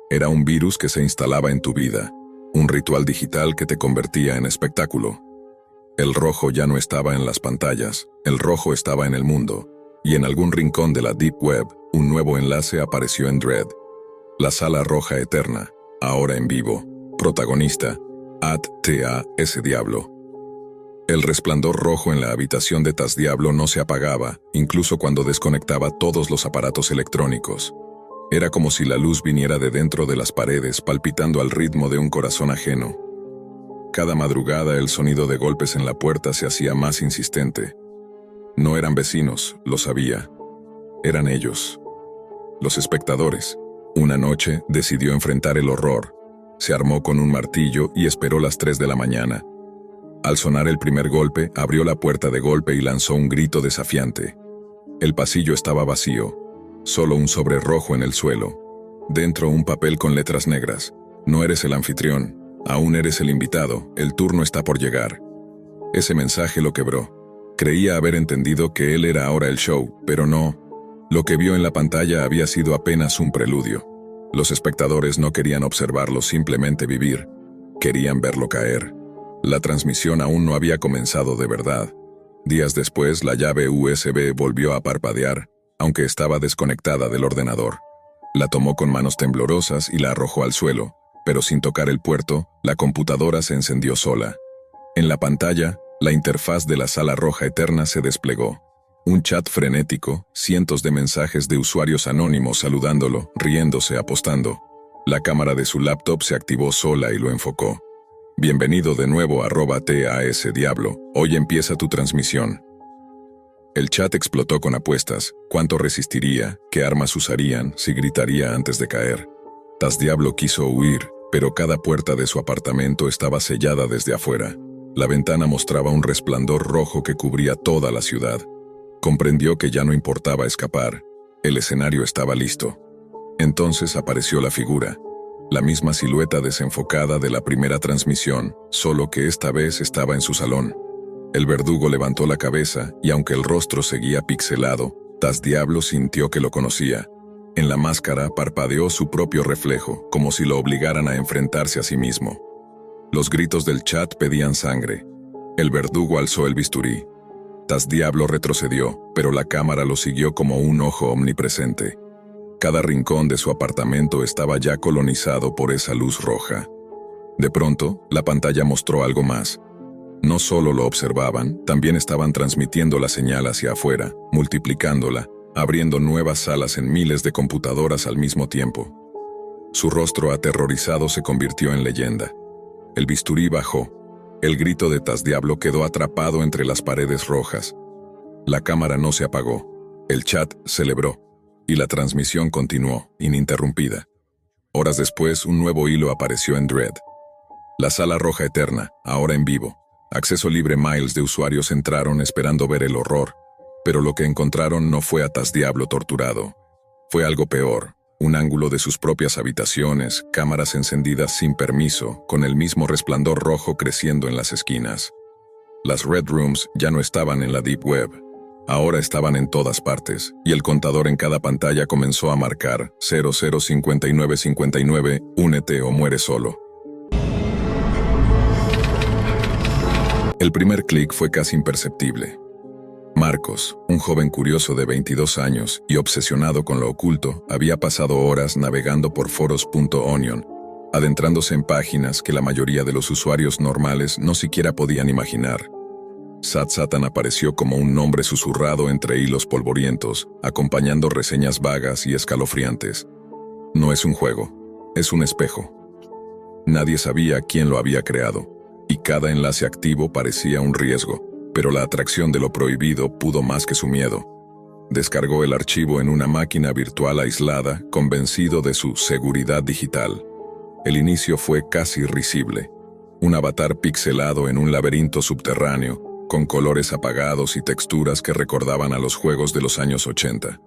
Era un virus que se instalaba en tu vida, un ritual digital que te convertía en espectáculo. El rojo ya no estaba en las pantallas, el rojo estaba en el mundo, y en algún rincón de la Deep Web, un nuevo enlace apareció en Dread. La Sala Roja Eterna, ahora en vivo. Protagonista, @TazDiablo. El resplandor rojo en la habitación de TazDiablo no se apagaba, incluso cuando desconectaba todos los aparatos electrónicos. Era como si la luz viniera de dentro de las paredes, palpitando al ritmo de un corazón ajeno. Cada madrugada el sonido de golpes en la puerta se hacía más insistente. No eran vecinos, lo sabía. Eran ellos. Los espectadores. Una noche decidió enfrentar el horror. Se armó con un martillo y esperó las 3 de la mañana. Al sonar el primer golpe, abrió la puerta de golpe y lanzó un grito desafiante. El pasillo estaba vacío. Solo un sobre rojo en el suelo. Dentro un papel con letras negras. No eres el anfitrión. Aún eres el invitado. El turno está por llegar. Ese mensaje lo quebró. Creía haber entendido que él era ahora el show, pero no. Lo que vio en la pantalla había sido apenas un preludio. Los espectadores no querían observarlo, simplemente vivir. Querían verlo caer. La transmisión aún no había comenzado de verdad. Días después, la llave USB volvió a parpadear, aunque estaba desconectada del ordenador. La tomó con manos temblorosas y la arrojó al suelo, pero sin tocar el puerto, la computadora se encendió sola. En la pantalla, la interfaz de la Sala Roja Eterna se desplegó. Un chat frenético, cientos de mensajes de usuarios anónimos saludándolo, riéndose, apostando. La cámara de su laptop se activó sola y lo enfocó. Bienvenido de nuevo a @TazDiablo. Hoy empieza tu transmisión. El chat explotó con apuestas. ¿Cuánto resistiría? ¿Qué armas usarían? ¿Si gritaría antes de caer? TazDiablo quiso huir, pero cada puerta de su apartamento estaba sellada desde afuera. La ventana mostraba un resplandor rojo que cubría toda la ciudad. Comprendió que ya no importaba escapar. El escenario estaba listo. Entonces apareció la figura. La misma silueta desenfocada de la primera transmisión, solo que esta vez estaba en su salón. El verdugo levantó la cabeza y aunque el rostro seguía pixelado, TazDiablo sintió que lo conocía. En la máscara parpadeó su propio reflejo, como si lo obligaran a enfrentarse a sí mismo. Los gritos del chat pedían sangre. El verdugo alzó el bisturí. TazDiablo retrocedió, pero la cámara lo siguió como un ojo omnipresente. Cada rincón de su apartamento estaba ya colonizado por esa luz roja. De pronto, la pantalla mostró algo más. No solo lo observaban, también estaban transmitiendo la señal hacia afuera, multiplicándola, abriendo nuevas salas en miles de computadoras al mismo tiempo. Su rostro aterrorizado se convirtió en leyenda. El bisturí bajó. El grito de TazDiablo quedó atrapado entre las paredes rojas. La cámara no se apagó. El chat celebró. Y la transmisión continuó, ininterrumpida. Horas después, un nuevo hilo apareció en Dread. La Sala Roja Eterna, ahora en vivo. Acceso libre. Miles de usuarios entraron esperando ver el horror, pero lo que encontraron no fue a TazDiablo torturado. Fue algo peor, un ángulo de sus propias habitaciones, cámaras encendidas sin permiso, con el mismo resplandor rojo creciendo en las esquinas. Las Red Rooms ya no estaban en la Deep Web. Ahora estaban en todas partes, y el contador en cada pantalla comenzó a marcar 005959, únete o muere solo. El primer clic fue casi imperceptible. Marcos, un joven curioso de 22 años y obsesionado con lo oculto, había pasado horas navegando por foros.onion, adentrándose en páginas que la mayoría de los usuarios normales no siquiera podían imaginar. Satan apareció como un nombre susurrado entre hilos polvorientos, acompañando reseñas vagas y escalofriantes. No es un juego. Es un espejo. Nadie sabía quién lo había creado, y cada enlace activo parecía un riesgo, pero la atracción de lo prohibido pudo más que su miedo. Descargó el archivo en una máquina virtual aislada, convencido de su seguridad digital. El inicio fue casi risible. Un avatar pixelado en un laberinto subterráneo, con colores apagados y texturas que recordaban a los juegos de los años 80.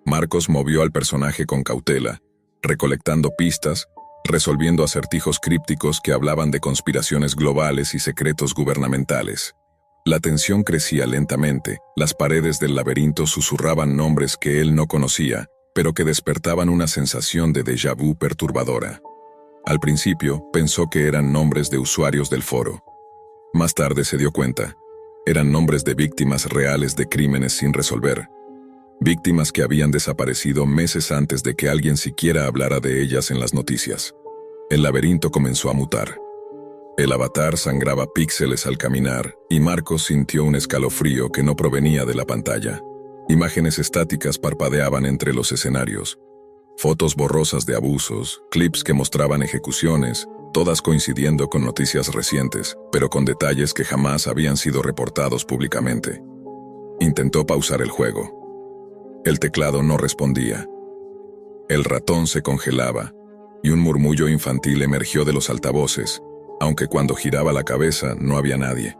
Marcos movió al personaje con cautela, recolectando pistas, resolviendo acertijos crípticos que hablaban de conspiraciones globales y secretos gubernamentales. La tensión crecía lentamente, las paredes del laberinto susurraban nombres que él no conocía, pero que despertaban una sensación de déjà vu perturbadora. Al principio, pensó que eran nombres de usuarios del foro. Más tarde se dio cuenta. Eran nombres de víctimas reales de crímenes sin resolver. Víctimas que habían desaparecido meses antes de que alguien siquiera hablara de ellas en las noticias. El laberinto comenzó a mutar. El avatar sangraba píxeles al caminar, y Marcos sintió un escalofrío que no provenía de la pantalla. Imágenes estáticas parpadeaban entre los escenarios. Fotos borrosas de abusos, clips que mostraban ejecuciones, todas coincidiendo con noticias recientes, pero con detalles que jamás habían sido reportados públicamente. Intentó pausar el juego. El teclado no respondía. El ratón se congelaba, y un murmullo infantil emergió de los altavoces, aunque cuando giraba la cabeza no había nadie.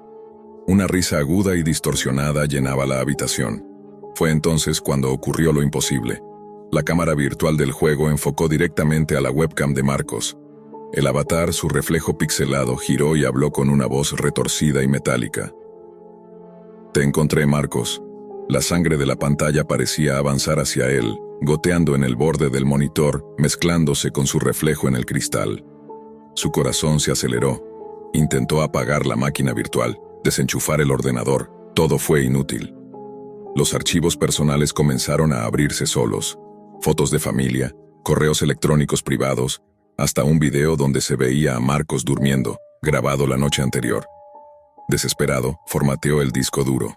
Una risa aguda y distorsionada llenaba la habitación. Fue entonces cuando ocurrió lo imposible. La cámara virtual del juego enfocó directamente a la webcam de Marcos. El avatar, su reflejo pixelado, giró y habló con una voz retorcida y metálica. «Te encontré, Marcos». La sangre de la pantalla parecía avanzar hacia él, goteando en el borde del monitor, mezclándose con su reflejo en el cristal. Su corazón se aceleró. Intentó apagar la máquina virtual, desenchufar el ordenador. Todo fue inútil. Los archivos personales comenzaron a abrirse solos. Fotos de familia, correos electrónicos privados, hasta un video donde se veía a Marcos durmiendo, grabado la noche anterior. Desesperado, formateó el disco duro.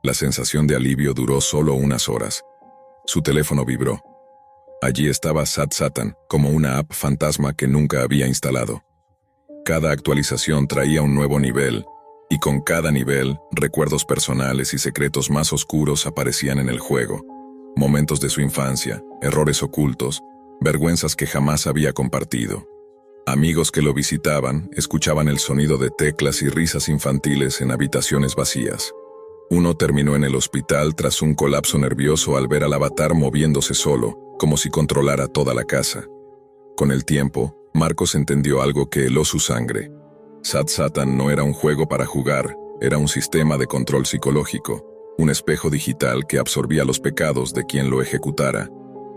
La sensación de alivio duró solo unas horas. Su teléfono vibró. Allí estaba SatSatan, como una app fantasma que nunca había instalado. Cada actualización traía un nuevo nivel, y con cada nivel, recuerdos personales y secretos más oscuros aparecían en el juego. Momentos de su infancia, errores ocultos, vergüenzas que jamás había compartido. Amigos que lo visitaban, escuchaban el sonido de teclas y risas infantiles en habitaciones vacías. Uno terminó en el hospital tras un colapso nervioso al ver al avatar moviéndose solo, como si controlara toda la casa. Con el tiempo, Marcos entendió algo que heló su sangre. SatSatan no era un juego para jugar, era un sistema de control psicológico, un espejo digital que absorbía los pecados de quien lo ejecutara.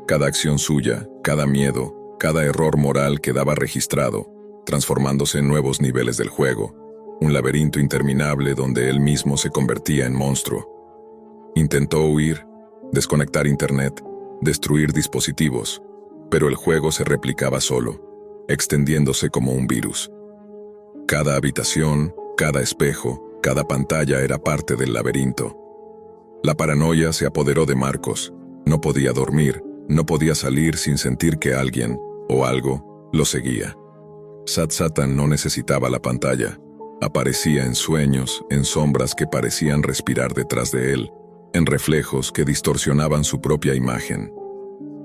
Cada acción suya, cada miedo, cada error moral quedaba registrado, transformándose en nuevos niveles del juego. Un laberinto interminable donde él mismo se convertía en monstruo. Intentó huir, desconectar internet, destruir dispositivos, pero el juego se replicaba solo, extendiéndose como un virus. Cada habitación, cada espejo, cada pantalla era parte del laberinto. La paranoia se apoderó de Marcos. No podía dormir, no podía salir sin sentir que alguien, o algo, lo seguía. SatSatan no necesitaba la pantalla. Aparecía en sueños, en sombras que parecían respirar detrás de él, en reflejos que distorsionaban su propia imagen.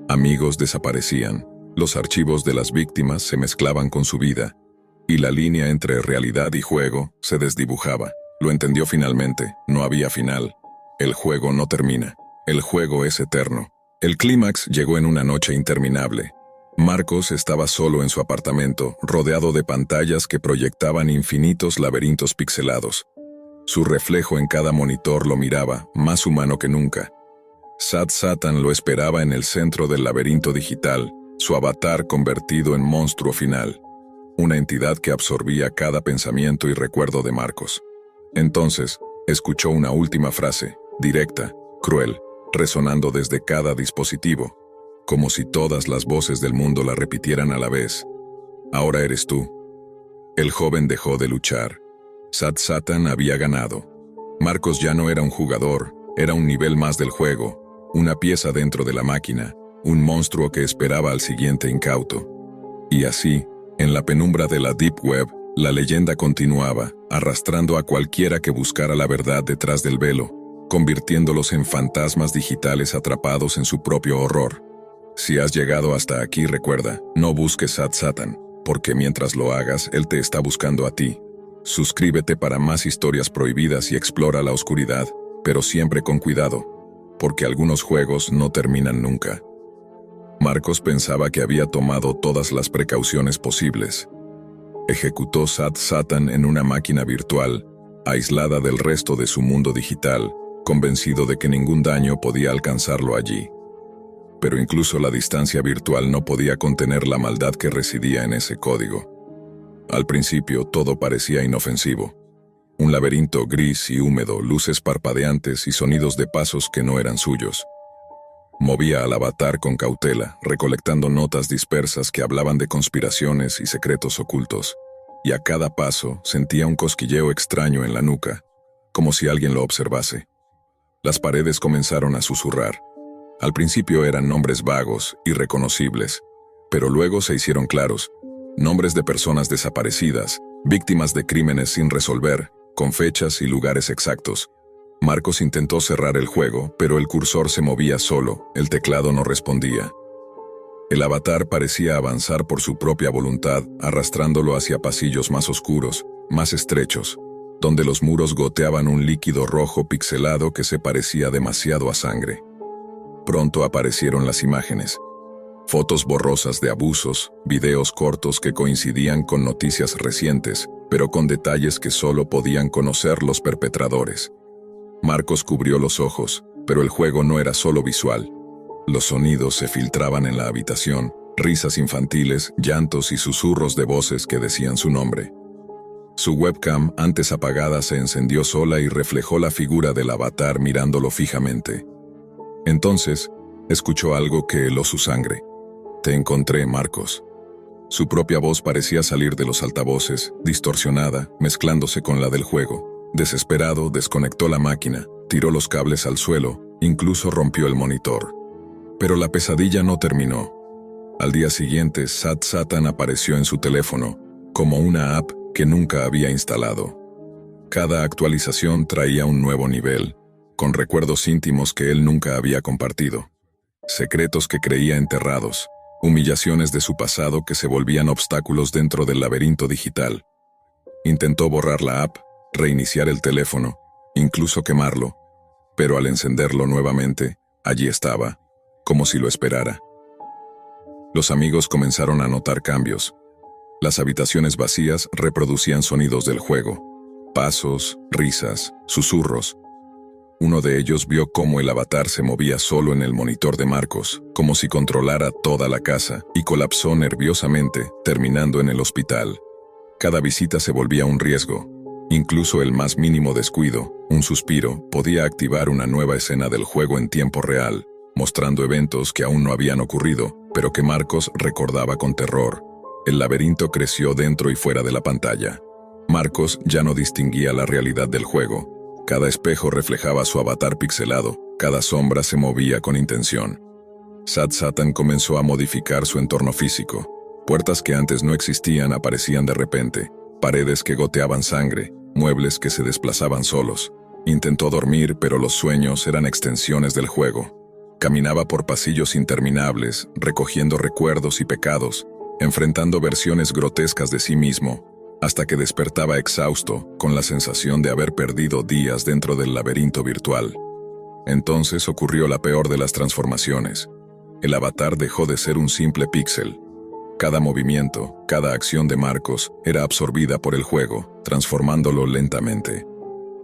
Amigos desaparecían, los archivos de las víctimas se mezclaban con su vida, y la línea entre realidad y juego se desdibujaba. Lo entendió finalmente, no había final. El juego no termina, el juego es eterno. El clímax llegó en una noche interminable. Marcos estaba solo en su apartamento, rodeado de pantallas que proyectaban infinitos laberintos pixelados. Su reflejo en cada monitor lo miraba, más humano que nunca. SatSatan lo esperaba en el centro del laberinto digital, su avatar convertido en monstruo final. Una entidad que absorbía cada pensamiento y recuerdo de Marcos. Entonces, escuchó una última frase, directa, cruel, resonando desde cada dispositivo, como si todas las voces del mundo la repitieran a la vez. Ahora eres tú. El joven dejó de luchar. SatSatan había ganado. Marcos ya no era un jugador, era un nivel más del juego, una pieza dentro de la máquina, un monstruo que esperaba al siguiente incauto. Y así, en la penumbra de la Deep Web, la leyenda continuaba, arrastrando a cualquiera que buscara la verdad detrás del velo, convirtiéndolos en fantasmas digitales atrapados en su propio horror. Si has llegado hasta aquí, recuerda, no busques a Satan, porque mientras lo hagas, él te está buscando a ti. Suscríbete para más historias prohibidas y explora la oscuridad, pero siempre con cuidado, porque algunos juegos no terminan nunca. Marcos pensaba que había tomado todas las precauciones posibles. Ejecutó Satan en una máquina virtual, aislada del resto de su mundo digital, convencido de que ningún daño podía alcanzarlo allí. Pero incluso la distancia virtual no podía contener la maldad que residía en ese código. Al principio todo parecía inofensivo. Un laberinto gris y húmedo, luces parpadeantes y sonidos de pasos que no eran suyos. Movía al avatar con cautela, recolectando notas dispersas que hablaban de conspiraciones y secretos ocultos, y a cada paso sentía un cosquilleo extraño en la nuca, como si alguien lo observase. Las paredes comenzaron a susurrar. Al principio eran nombres vagos, irreconocibles, pero luego se hicieron claros, nombres de personas desaparecidas, víctimas de crímenes sin resolver, con fechas y lugares exactos. Marcos intentó cerrar el juego, pero el cursor se movía solo, el teclado no respondía. El avatar parecía avanzar por su propia voluntad, arrastrándolo hacia pasillos más oscuros, más estrechos, donde los muros goteaban un líquido rojo pixelado que se parecía demasiado a sangre. Pronto aparecieron las imágenes. Fotos borrosas de abusos, videos cortos que coincidían con noticias recientes, pero con detalles que solo podían conocer los perpetradores. Marcos cubrió los ojos, pero el juego no era solo visual. Los sonidos se filtraban en la habitación, risas infantiles, llantos y susurros de voces que decían su nombre. Su webcam, antes apagada, se encendió sola y reflejó la figura del avatar mirándolo fijamente. Entonces, escuchó algo que heló su sangre. «Te encontré, Marcos». Su propia voz parecía salir de los altavoces, distorsionada, mezclándose con la del juego. Desesperado, desconectó la máquina, tiró los cables al suelo, incluso rompió el monitor. Pero la pesadilla no terminó. Al día siguiente, Satan apareció en su teléfono, como una app que nunca había instalado. Cada actualización traía un nuevo nivel, con recuerdos íntimos que él nunca había compartido. Secretos que creía enterrados, humillaciones de su pasado que se volvían obstáculos dentro del laberinto digital. Intentó borrar la app, reiniciar el teléfono, incluso quemarlo, pero al encenderlo nuevamente, allí estaba, como si lo esperara. Los amigos comenzaron a notar cambios. Las habitaciones vacías reproducían sonidos del juego, pasos, risas, susurros. Uno de ellos vio cómo el avatar se movía solo en el monitor de Marcos, como si controlara toda la casa, y colapsó nerviosamente, terminando en el hospital. Cada visita se volvía un riesgo. Incluso el más mínimo descuido, un suspiro, podía activar una nueva escena del juego en tiempo real, mostrando eventos que aún no habían ocurrido, pero que Marcos recordaba con terror. El laberinto creció dentro y fuera de la pantalla. Marcos ya no distinguía la realidad del juego. Cada espejo reflejaba su avatar pixelado, cada sombra se movía con intención. Satan comenzó a modificar su entorno físico. Puertas que antes no existían aparecían de repente, paredes que goteaban sangre, muebles que se desplazaban solos. Intentó dormir, pero los sueños eran extensiones del juego. Caminaba por pasillos interminables, recogiendo recuerdos y pecados, enfrentando versiones grotescas de sí mismo, hasta que despertaba exhausto, con la sensación de haber perdido días dentro del laberinto virtual. Entonces ocurrió la peor de las transformaciones. El avatar dejó de ser un simple píxel. Cada movimiento, cada acción de Marcos era absorbida por el juego, transformándolo lentamente.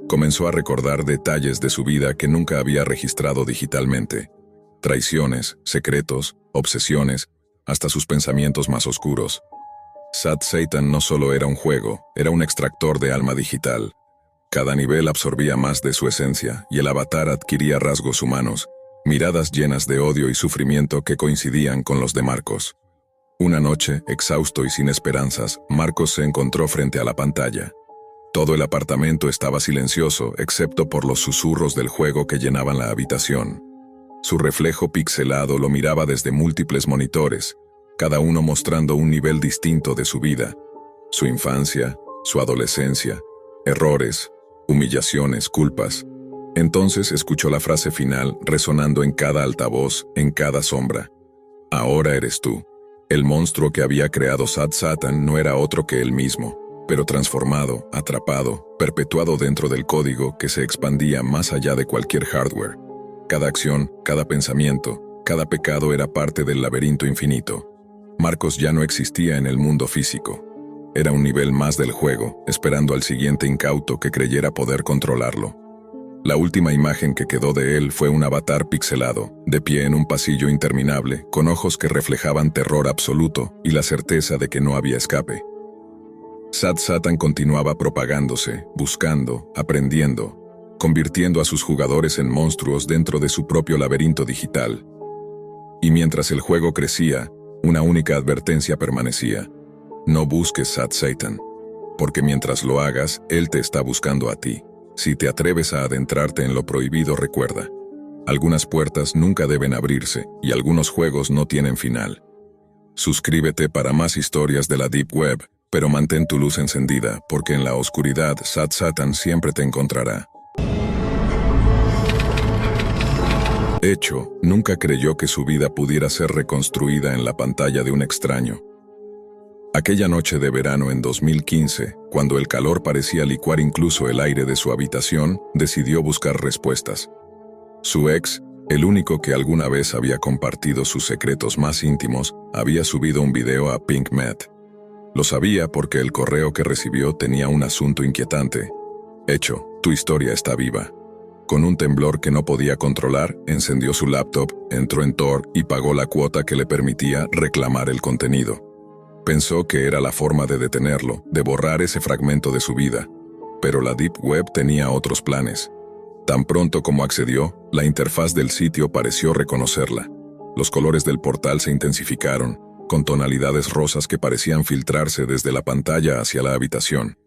Comenzó a recordar detalles de su vida que nunca había registrado digitalmente. Traiciones, secretos, obsesiones, hasta sus pensamientos más oscuros. Satan no solo era un juego, era un extractor de alma digital. Cada nivel absorbía más de su esencia y el avatar adquiría rasgos humanos, miradas llenas de odio y sufrimiento que coincidían con los de Marcos. Una noche, exhausto y sin esperanzas, Marcos se encontró frente a la pantalla. Todo el apartamento estaba silencioso, excepto por los susurros del juego que llenaban la habitación. Su reflejo pixelado lo miraba desde múltiples monitores, cada uno mostrando un nivel distinto de su vida, su infancia, su adolescencia, errores, humillaciones, culpas. Entonces escuchó la frase final resonando en cada altavoz, en cada sombra. Ahora eres tú. El monstruo que había creado Sad Satan no era otro que él mismo, pero transformado, atrapado, perpetuado dentro del código que se expandía más allá de cualquier hardware. Cada acción, cada pensamiento, cada pecado era parte del laberinto infinito. Marcos ya no existía en el mundo físico. Era un nivel más del juego, esperando al siguiente incauto que creyera poder controlarlo. La última imagen que quedó de él fue un avatar pixelado, de pie en un pasillo interminable, con ojos que reflejaban terror absoluto y la certeza de que no había escape. Sad Satan continuaba propagándose, buscando, aprendiendo, convirtiendo a sus jugadores en monstruos dentro de su propio laberinto digital. Y mientras el juego crecía, una única advertencia permanecía: no busques Sad Satan, porque mientras lo hagas, él te está buscando a ti. Si te atreves a adentrarte en lo prohibido, recuerda, algunas puertas nunca deben abrirse y algunos juegos no tienen final. Suscríbete para más historias de la Deep Web, pero mantén tu luz encendida, porque en la oscuridad Sad Satan siempre te encontrará. Echo nunca creyó que su vida pudiera ser reconstruida en la pantalla de un extraño. Aquella noche de verano en 2015, cuando el calor parecía licuar incluso el aire de su habitación, decidió buscar respuestas. Su ex, el único que alguna vez había compartido sus secretos más íntimos, había subido un video a PinkMed. Lo sabía porque el correo que recibió tenía un asunto inquietante. Echo, tu historia está viva. Con un temblor que no podía controlar, encendió su laptop, entró en Tor y pagó la cuota que le permitía reclamar el contenido. Pensó que era la forma de detenerlo, de borrar ese fragmento de su vida. Pero la Deep Web tenía otros planes. Tan pronto como accedió, la interfaz del sitio pareció reconocerla. Los colores del portal se intensificaron, con tonalidades rosas que parecían filtrarse desde la pantalla hacia la habitación.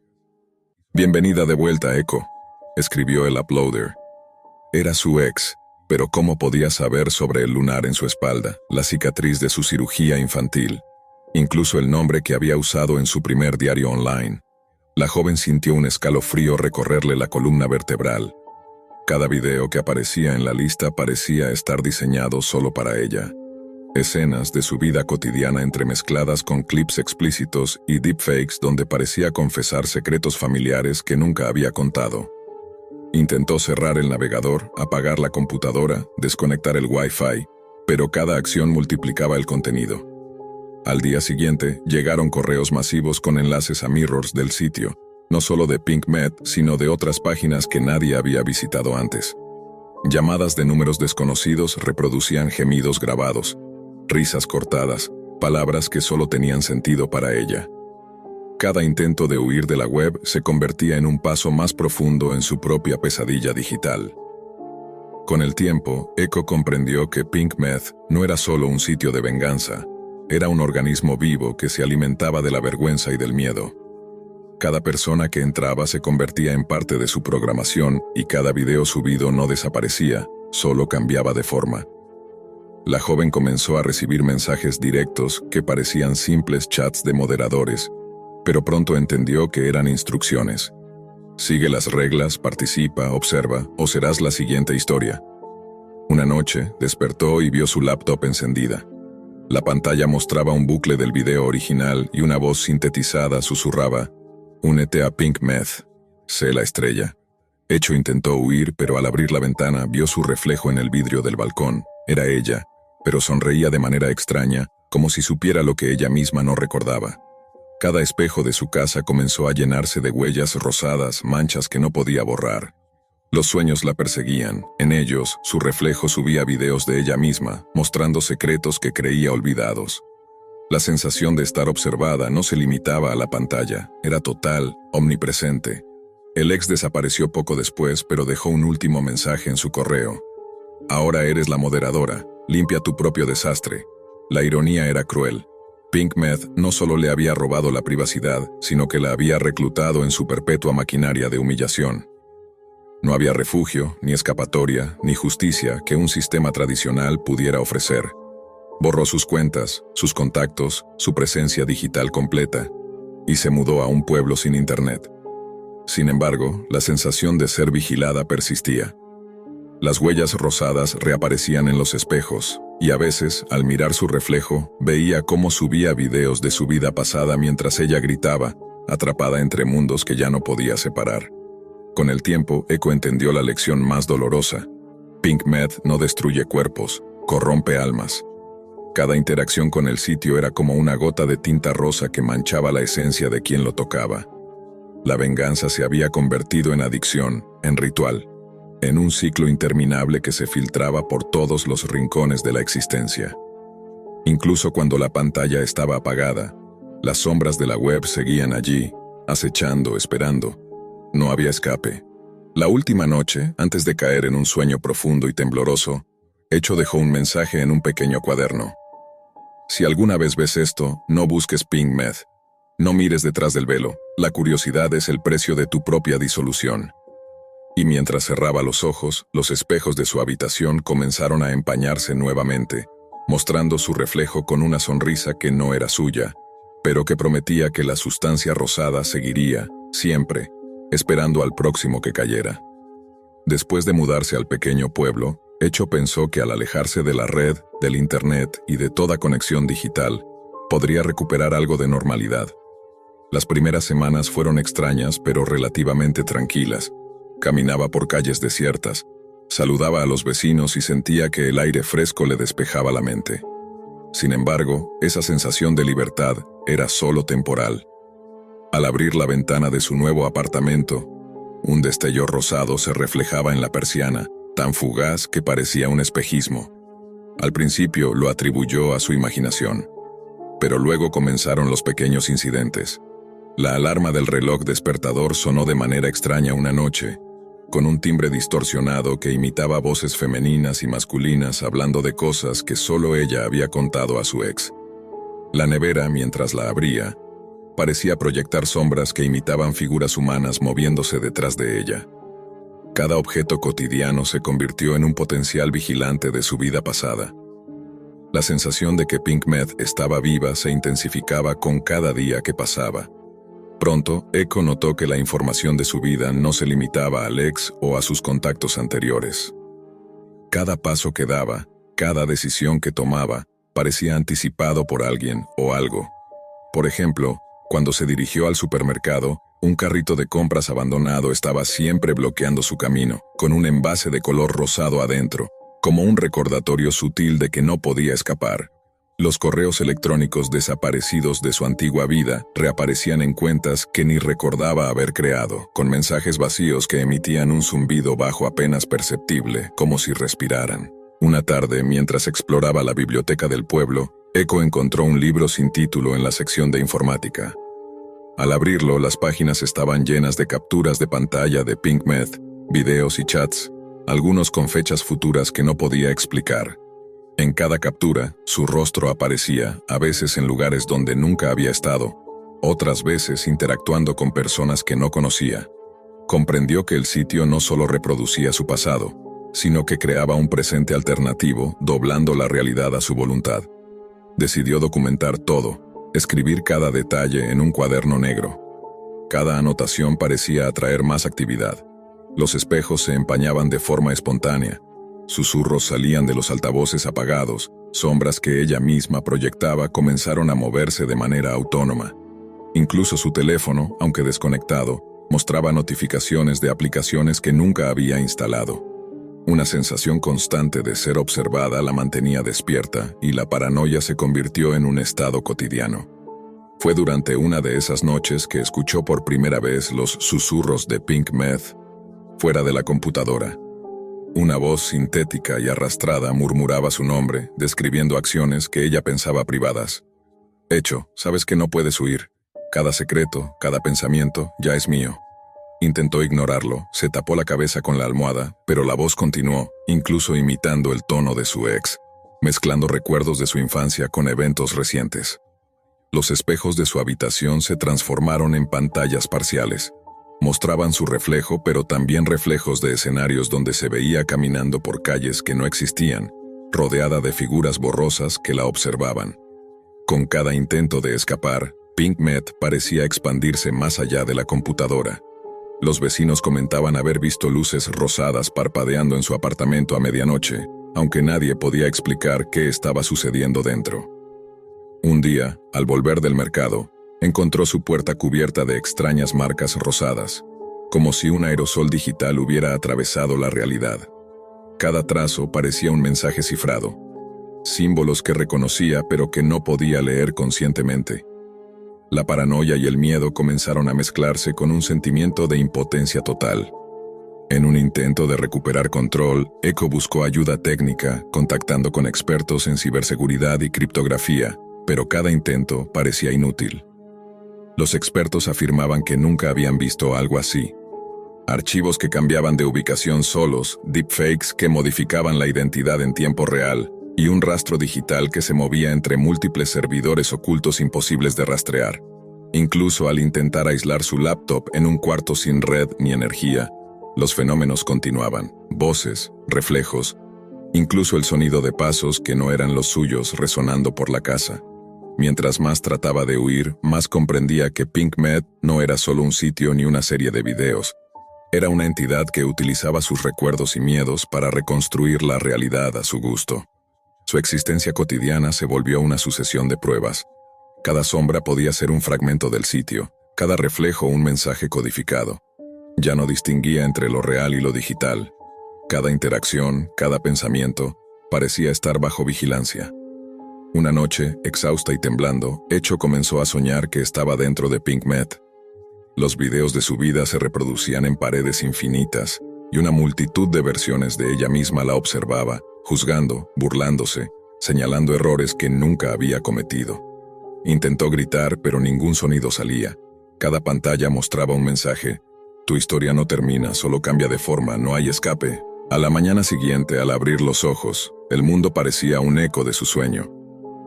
«Bienvenida de vuelta, Echo», escribió el uploader. Era su ex, pero ¿cómo podía saber sobre el lunar en su espalda, la cicatriz de su cirugía infantil? Incluso el nombre que había usado en su primer diario online. La joven sintió un escalofrío recorrerle la columna vertebral. Cada video que aparecía en la lista parecía estar diseñado solo para ella. Escenas de su vida cotidiana entremezcladas con clips explícitos y deepfakes donde parecía confesar secretos familiares que nunca había contado. Intentó cerrar el navegador, apagar la computadora, desconectar el Wi-Fi, pero cada acción multiplicaba el contenido. Al día siguiente, llegaron correos masivos con enlaces a mirrors del sitio, no solo de PinkMed, sino de otras páginas que nadie había visitado antes. Llamadas de números desconocidos reproducían gemidos grabados, risas cortadas, palabras que solo tenían sentido para ella. Cada intento de huir de la web se convertía en un paso más profundo en su propia pesadilla digital. Con el tiempo, Echo comprendió que PinkMed no era solo un sitio de venganza. Era un organismo vivo que se alimentaba de la vergüenza y del miedo. Cada persona que entraba se convertía en parte de su programación y cada video subido no desaparecía, solo cambiaba de forma. La joven comenzó a recibir mensajes directos que parecían simples chats de moderadores, pero pronto entendió que eran instrucciones. Sigue las reglas, participa, observa, o serás la siguiente historia. Una noche, despertó y vio su laptop encendida. La pantalla mostraba un bucle del video original y una voz sintetizada susurraba: «Únete a PinkMed, sé la estrella». Echo intentó huir, pero al abrir la ventana vio su reflejo en el vidrio del balcón. Era ella, pero sonreía de manera extraña, como si supiera lo que ella misma no recordaba. Cada espejo de su casa comenzó a llenarse de huellas rosadas, manchas que no podía borrar. Los sueños la perseguían. En ellos, su reflejo subía videos de ella misma, mostrando secretos que creía olvidados. La sensación de estar observada no se limitaba a la pantalla, era total, omnipresente. El ex desapareció poco después, pero dejó un último mensaje en su correo. «Ahora eres la moderadora, limpia tu propio desastre». La ironía era cruel. PinkMed no solo le había robado la privacidad, sino que la había reclutado en su perpetua maquinaria de humillación. No había refugio, ni escapatoria, ni justicia que un sistema tradicional pudiera ofrecer. Borró sus cuentas, sus contactos, su presencia digital completa, y se mudó a un pueblo sin internet. Sin embargo, la sensación de ser vigilada persistía. Las huellas rosadas reaparecían en los espejos, y a veces, al mirar su reflejo, veía cómo subía videos de su vida pasada mientras ella gritaba, atrapada entre mundos que ya no podía separar. Con el tiempo, Echo entendió la lección más dolorosa. PinkMed no destruye cuerpos, corrompe almas. Cada interacción con el sitio era como una gota de tinta rosa que manchaba la esencia de quien lo tocaba. La venganza se había convertido en adicción, en ritual, en un ciclo interminable que se filtraba por todos los rincones de la existencia. Incluso cuando la pantalla estaba apagada, las sombras de la web seguían allí, acechando, esperando. No había escape. La última noche, antes de caer en un sueño profundo y tembloroso, Echo dejó un mensaje en un pequeño cuaderno. Si alguna vez ves esto, no busques PinkMed. No mires detrás del velo. La curiosidad es el precio de tu propia disolución. Y mientras cerraba los ojos, los espejos de su habitación comenzaron a empañarse nuevamente, mostrando su reflejo con una sonrisa que no era suya, pero que prometía que la sustancia rosada seguiría, siempre, esperando al próximo que cayera. Después de mudarse al pequeño pueblo, Echo pensó que al alejarse de la red, del internet y de toda conexión digital, podría recuperar algo de normalidad. Las primeras semanas fueron extrañas pero relativamente tranquilas. Caminaba por calles desiertas, saludaba a los vecinos y sentía que el aire fresco le despejaba la mente. Sin embargo, esa sensación de libertad era solo temporal. Al abrir la ventana de su nuevo apartamento, un destello rosado se reflejaba en la persiana, tan fugaz que parecía un espejismo. Al principio lo atribuyó a su imaginación, pero luego comenzaron los pequeños incidentes. La alarma del reloj despertador sonó de manera extraña una noche, con un timbre distorsionado que imitaba voces femeninas y masculinas hablando de cosas que solo ella había contado a su ex. La nevera, mientras la abría, parecía proyectar sombras que imitaban figuras humanas moviéndose detrás de ella. Cada objeto cotidiano se convirtió en un potencial vigilante de su vida pasada. La sensación de que PinkMed estaba viva se intensificaba con cada día que pasaba. Pronto, Echo notó que la información de su vida no se limitaba al ex o a sus contactos anteriores. Cada paso que daba, cada decisión que tomaba, parecía anticipado por alguien o algo. Por ejemplo, cuando se dirigió al supermercado, un carrito de compras abandonado estaba siempre bloqueando su camino, con un envase de color rosado adentro, como un recordatorio sutil de que no podía escapar. Los correos electrónicos desaparecidos de su antigua vida reaparecían en cuentas que ni recordaba haber creado, con mensajes vacíos que emitían un zumbido bajo apenas perceptible, como si respiraran. Una tarde, mientras exploraba la biblioteca del pueblo, Echo encontró un libro sin título en la sección de informática. Al abrirlo, las páginas estaban llenas de capturas de pantalla de PinkMed, videos y chats, algunos con fechas futuras que no podía explicar. En cada captura, su rostro aparecía, a veces en lugares donde nunca había estado, otras veces interactuando con personas que no conocía. Comprendió que el sitio no solo reproducía su pasado, sino que creaba un presente alternativo, doblando la realidad a su voluntad. Decidió documentar todo, escribir cada detalle en un cuaderno negro. Cada anotación parecía atraer más actividad. Los espejos se empañaban de forma espontánea. Susurros salían de los altavoces apagados, sombras que ella misma proyectaba comenzaron a moverse de manera autónoma. Incluso su teléfono, aunque desconectado, mostraba notificaciones de aplicaciones que nunca había instalado. Una sensación constante de ser observada la mantenía despierta y la paranoia se convirtió en un estado cotidiano. Fue durante una de esas noches que escuchó por primera vez los susurros de PinkMed fuera de la computadora. Una voz sintética y arrastrada murmuraba su nombre, describiendo acciones que ella pensaba privadas. Echo, sabes que no puedes huir. Cada secreto, cada pensamiento, ya es mío. Intentó ignorarlo, se tapó la cabeza con la almohada, pero la voz continuó, incluso imitando el tono de su ex, mezclando recuerdos de su infancia con eventos recientes. Los espejos de su habitación se transformaron en pantallas parciales. Mostraban su reflejo, pero también reflejos de escenarios donde se veía caminando por calles que no existían, rodeada de figuras borrosas que la observaban. Con cada intento de escapar, Pinkmet parecía expandirse más allá de la computadora. Los vecinos comentaban haber visto luces rosadas parpadeando en su apartamento a medianoche, aunque nadie podía explicar qué estaba sucediendo dentro. Un día, al volver del mercado, encontró su puerta cubierta de extrañas marcas rosadas, como si un aerosol digital hubiera atravesado la realidad. Cada trazo parecía un mensaje cifrado, símbolos que reconocía pero que no podía leer conscientemente. La paranoia y el miedo comenzaron a mezclarse con un sentimiento de impotencia total. En un intento de recuperar control, Echo buscó ayuda técnica, contactando con expertos en ciberseguridad y criptografía, pero cada intento parecía inútil. Los expertos afirmaban que nunca habían visto algo así. Archivos que cambiaban de ubicación solos, deepfakes que modificaban la identidad en tiempo real, y un rastro digital que se movía entre múltiples servidores ocultos imposibles de rastrear. Incluso al intentar aislar su laptop en un cuarto sin red ni energía, los fenómenos continuaban, voces, reflejos, incluso el sonido de pasos que no eran los suyos resonando por la casa. Mientras más trataba de huir, más comprendía que Pinkmet no era solo un sitio ni una serie de videos. Era una entidad que utilizaba sus recuerdos y miedos para reconstruir la realidad a su gusto. Su existencia cotidiana se volvió una sucesión de pruebas. Cada sombra podía ser un fragmento del sitio, cada reflejo un mensaje codificado. Ya no distinguía entre lo real y lo digital. Cada interacción, cada pensamiento, parecía estar bajo vigilancia. Una noche, exhausta y temblando, Echo comenzó a soñar que estaba dentro de Pinkmet. Los videos de su vida se reproducían en paredes infinitas, y una multitud de versiones de ella misma la observaba, juzgando, burlándose, señalando errores que nunca había cometido. Intentó gritar, pero ningún sonido salía. Cada pantalla mostraba un mensaje: tu historia no termina, solo cambia de forma, no hay escape. A la mañana siguiente, al abrir los ojos, el mundo parecía un eco de su sueño.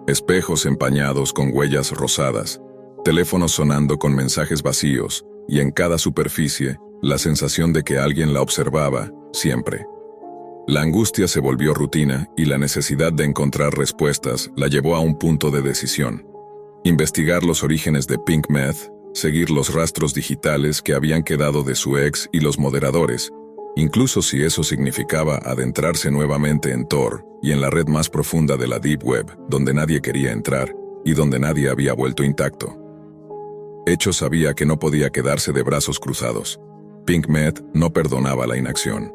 Espejos empañados con huellas rosadas, teléfonos sonando con mensajes vacíos, y en cada superficie, la sensación de que alguien la observaba, siempre. La angustia se volvió rutina y la necesidad de encontrar respuestas la llevó a un punto de decisión. Investigar los orígenes de Pinkmet, seguir los rastros digitales que habían quedado de su ex y los moderadores, incluso si eso significaba adentrarse nuevamente en Tor y en la red más profunda de la Deep Web, donde nadie quería entrar y donde nadie había vuelto intacto. Echo sabía que no podía quedarse de brazos cruzados. Pinkmet no perdonaba la inacción.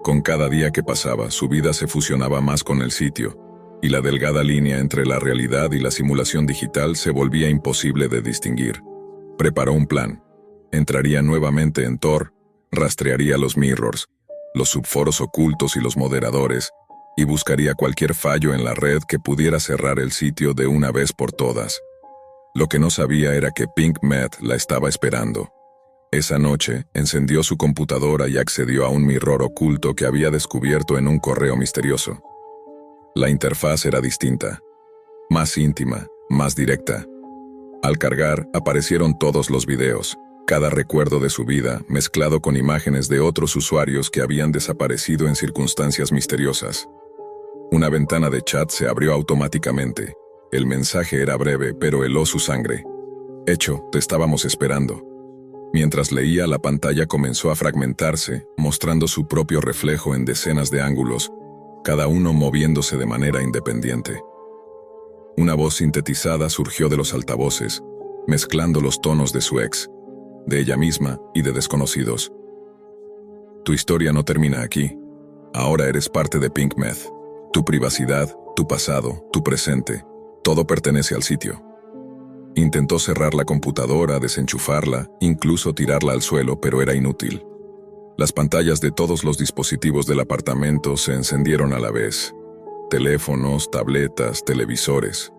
Con cada día que pasaba, su vida se fusionaba más con el sitio, y la delgada línea entre la realidad y la simulación digital se volvía imposible de distinguir. Preparó un plan. Entraría nuevamente en Tor, rastrearía los mirrors, los subforos ocultos y los moderadores, y buscaría cualquier fallo en la red que pudiera cerrar el sitio de una vez por todas. Lo que no sabía era que Pinkmet la estaba esperando. Esa noche, encendió su computadora y accedió a un mirror oculto que había descubierto en un correo misterioso. La interfaz era distinta, más íntima, más directa. Al cargar, aparecieron todos los videos, cada recuerdo de su vida, mezclado con imágenes de otros usuarios que habían desaparecido en circunstancias misteriosas. Una ventana de chat se abrió automáticamente. El mensaje era breve, pero heló su sangre. Echo, te estábamos esperando. Mientras leía, la pantalla comenzó a fragmentarse, mostrando su propio reflejo en decenas de ángulos, cada uno moviéndose de manera independiente. Una voz sintetizada surgió de los altavoces, mezclando los tonos de su ex, de ella misma y de desconocidos. Tu historia no termina aquí. Ahora eres parte de Pinkmet. Tu privacidad, tu pasado, tu presente, todo pertenece al sitio. Intentó cerrar la computadora, desenchufarla, incluso tirarla al suelo, pero era inútil. Las pantallas de todos los dispositivos del apartamento se encendieron a la vez. Teléfonos, tabletas, televisores.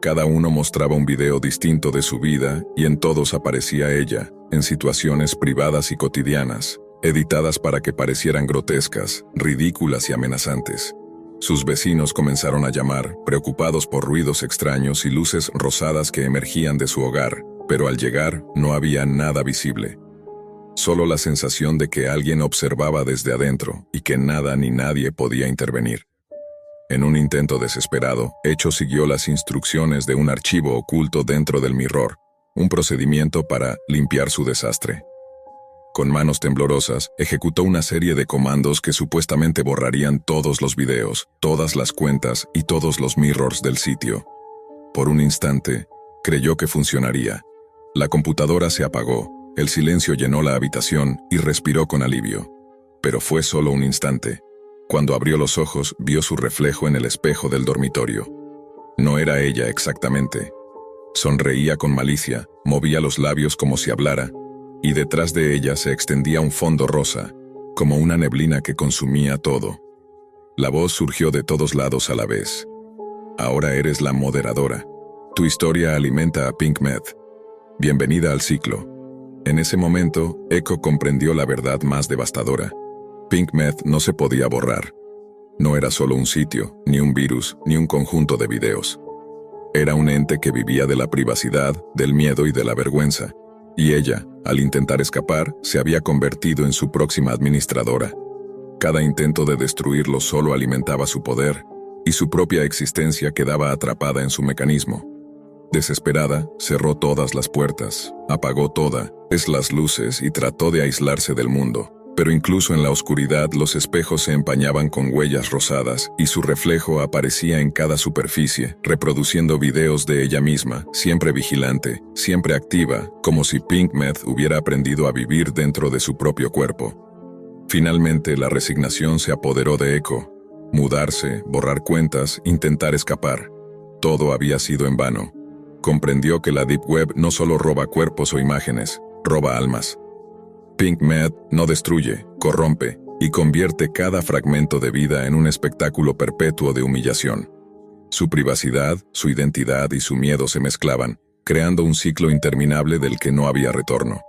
Cada uno mostraba un video distinto de su vida y en todos aparecía ella, en situaciones privadas y cotidianas, editadas para que parecieran grotescas, ridículas y amenazantes. Sus vecinos comenzaron a llamar, preocupados por ruidos extraños y luces rosadas que emergían de su hogar, pero al llegar no había nada visible. solo la sensación de que alguien observaba desde adentro y que nada ni nadie podía intervenir. En un intento desesperado, Echo siguió las instrucciones de un archivo oculto dentro del mirror, un procedimiento para limpiar su desastre. Con manos temblorosas, ejecutó una serie de comandos que supuestamente borrarían todos los videos, todas las cuentas y todos los mirrors del sitio. Por un instante, creyó que funcionaría. La computadora se apagó, el silencio llenó la habitación y respiró con alivio. Pero fue solo un instante. Cuando abrió los ojos, vio su reflejo en el espejo del dormitorio. No era ella exactamente. Sonreía con malicia, movía los labios como si hablara, y detrás de ella se extendía un fondo rosa, como una neblina que consumía todo. La voz surgió de todos lados a la vez. Ahora eres la moderadora. Tu historia alimenta a Pink Meth. Bienvenida al ciclo. En ese momento, Echo comprendió la verdad más devastadora. Pink Meth no se podía borrar. No era solo un sitio, ni un virus, ni un conjunto de videos. Era un ente que vivía de la privacidad, del miedo y de la vergüenza. Y ella, al intentar escapar, se había convertido en su próxima administradora. Cada intento de destruirlo solo alimentaba su poder, y su propia existencia quedaba atrapada en su mecanismo. Desesperada, cerró todas las puertas, apagó todas las luces y trató de aislarse del mundo. Pero incluso en la oscuridad los espejos se empañaban con huellas rosadas y su reflejo aparecía en cada superficie, reproduciendo videos de ella misma, siempre vigilante, siempre activa, como si Pink Meth hubiera aprendido a vivir dentro de su propio cuerpo. Finalmente la resignación se apoderó de Echo. Mudarse, borrar cuentas, intentar escapar. Todo había sido en vano. Comprendió que la Deep Web no solo roba cuerpos o imágenes, roba almas. Pink Meth no destruye, corrompe y convierte cada fragmento de vida en un espectáculo perpetuo de humillación. Su privacidad, su identidad y su miedo se mezclaban, creando un ciclo interminable del que no había retorno.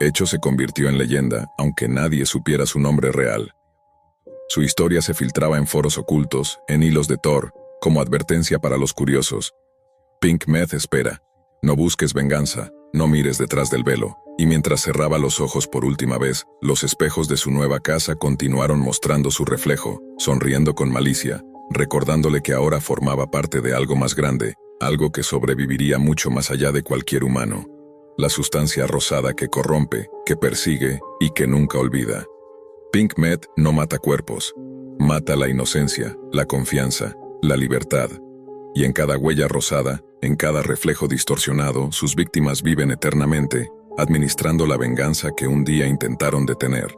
Echo se convirtió en leyenda, aunque nadie supiera su nombre real. Su historia se filtraba en foros ocultos, en hilos de Tor, como advertencia para los curiosos. Pink Meth espera. No busques venganza, no mires detrás del velo. Y mientras cerraba los ojos por última vez, los espejos de su nueva casa continuaron mostrando su reflejo, sonriendo con malicia, recordándole que ahora formaba parte de algo más grande, algo que sobreviviría mucho más allá de cualquier humano. La sustancia rosada que corrompe, que persigue y que nunca olvida. Pink Meth no mata cuerpos, mata la inocencia, la confianza, la libertad. Y en cada huella rosada, en cada reflejo distorsionado, sus víctimas viven eternamente, administrando la venganza que un día intentaron detener.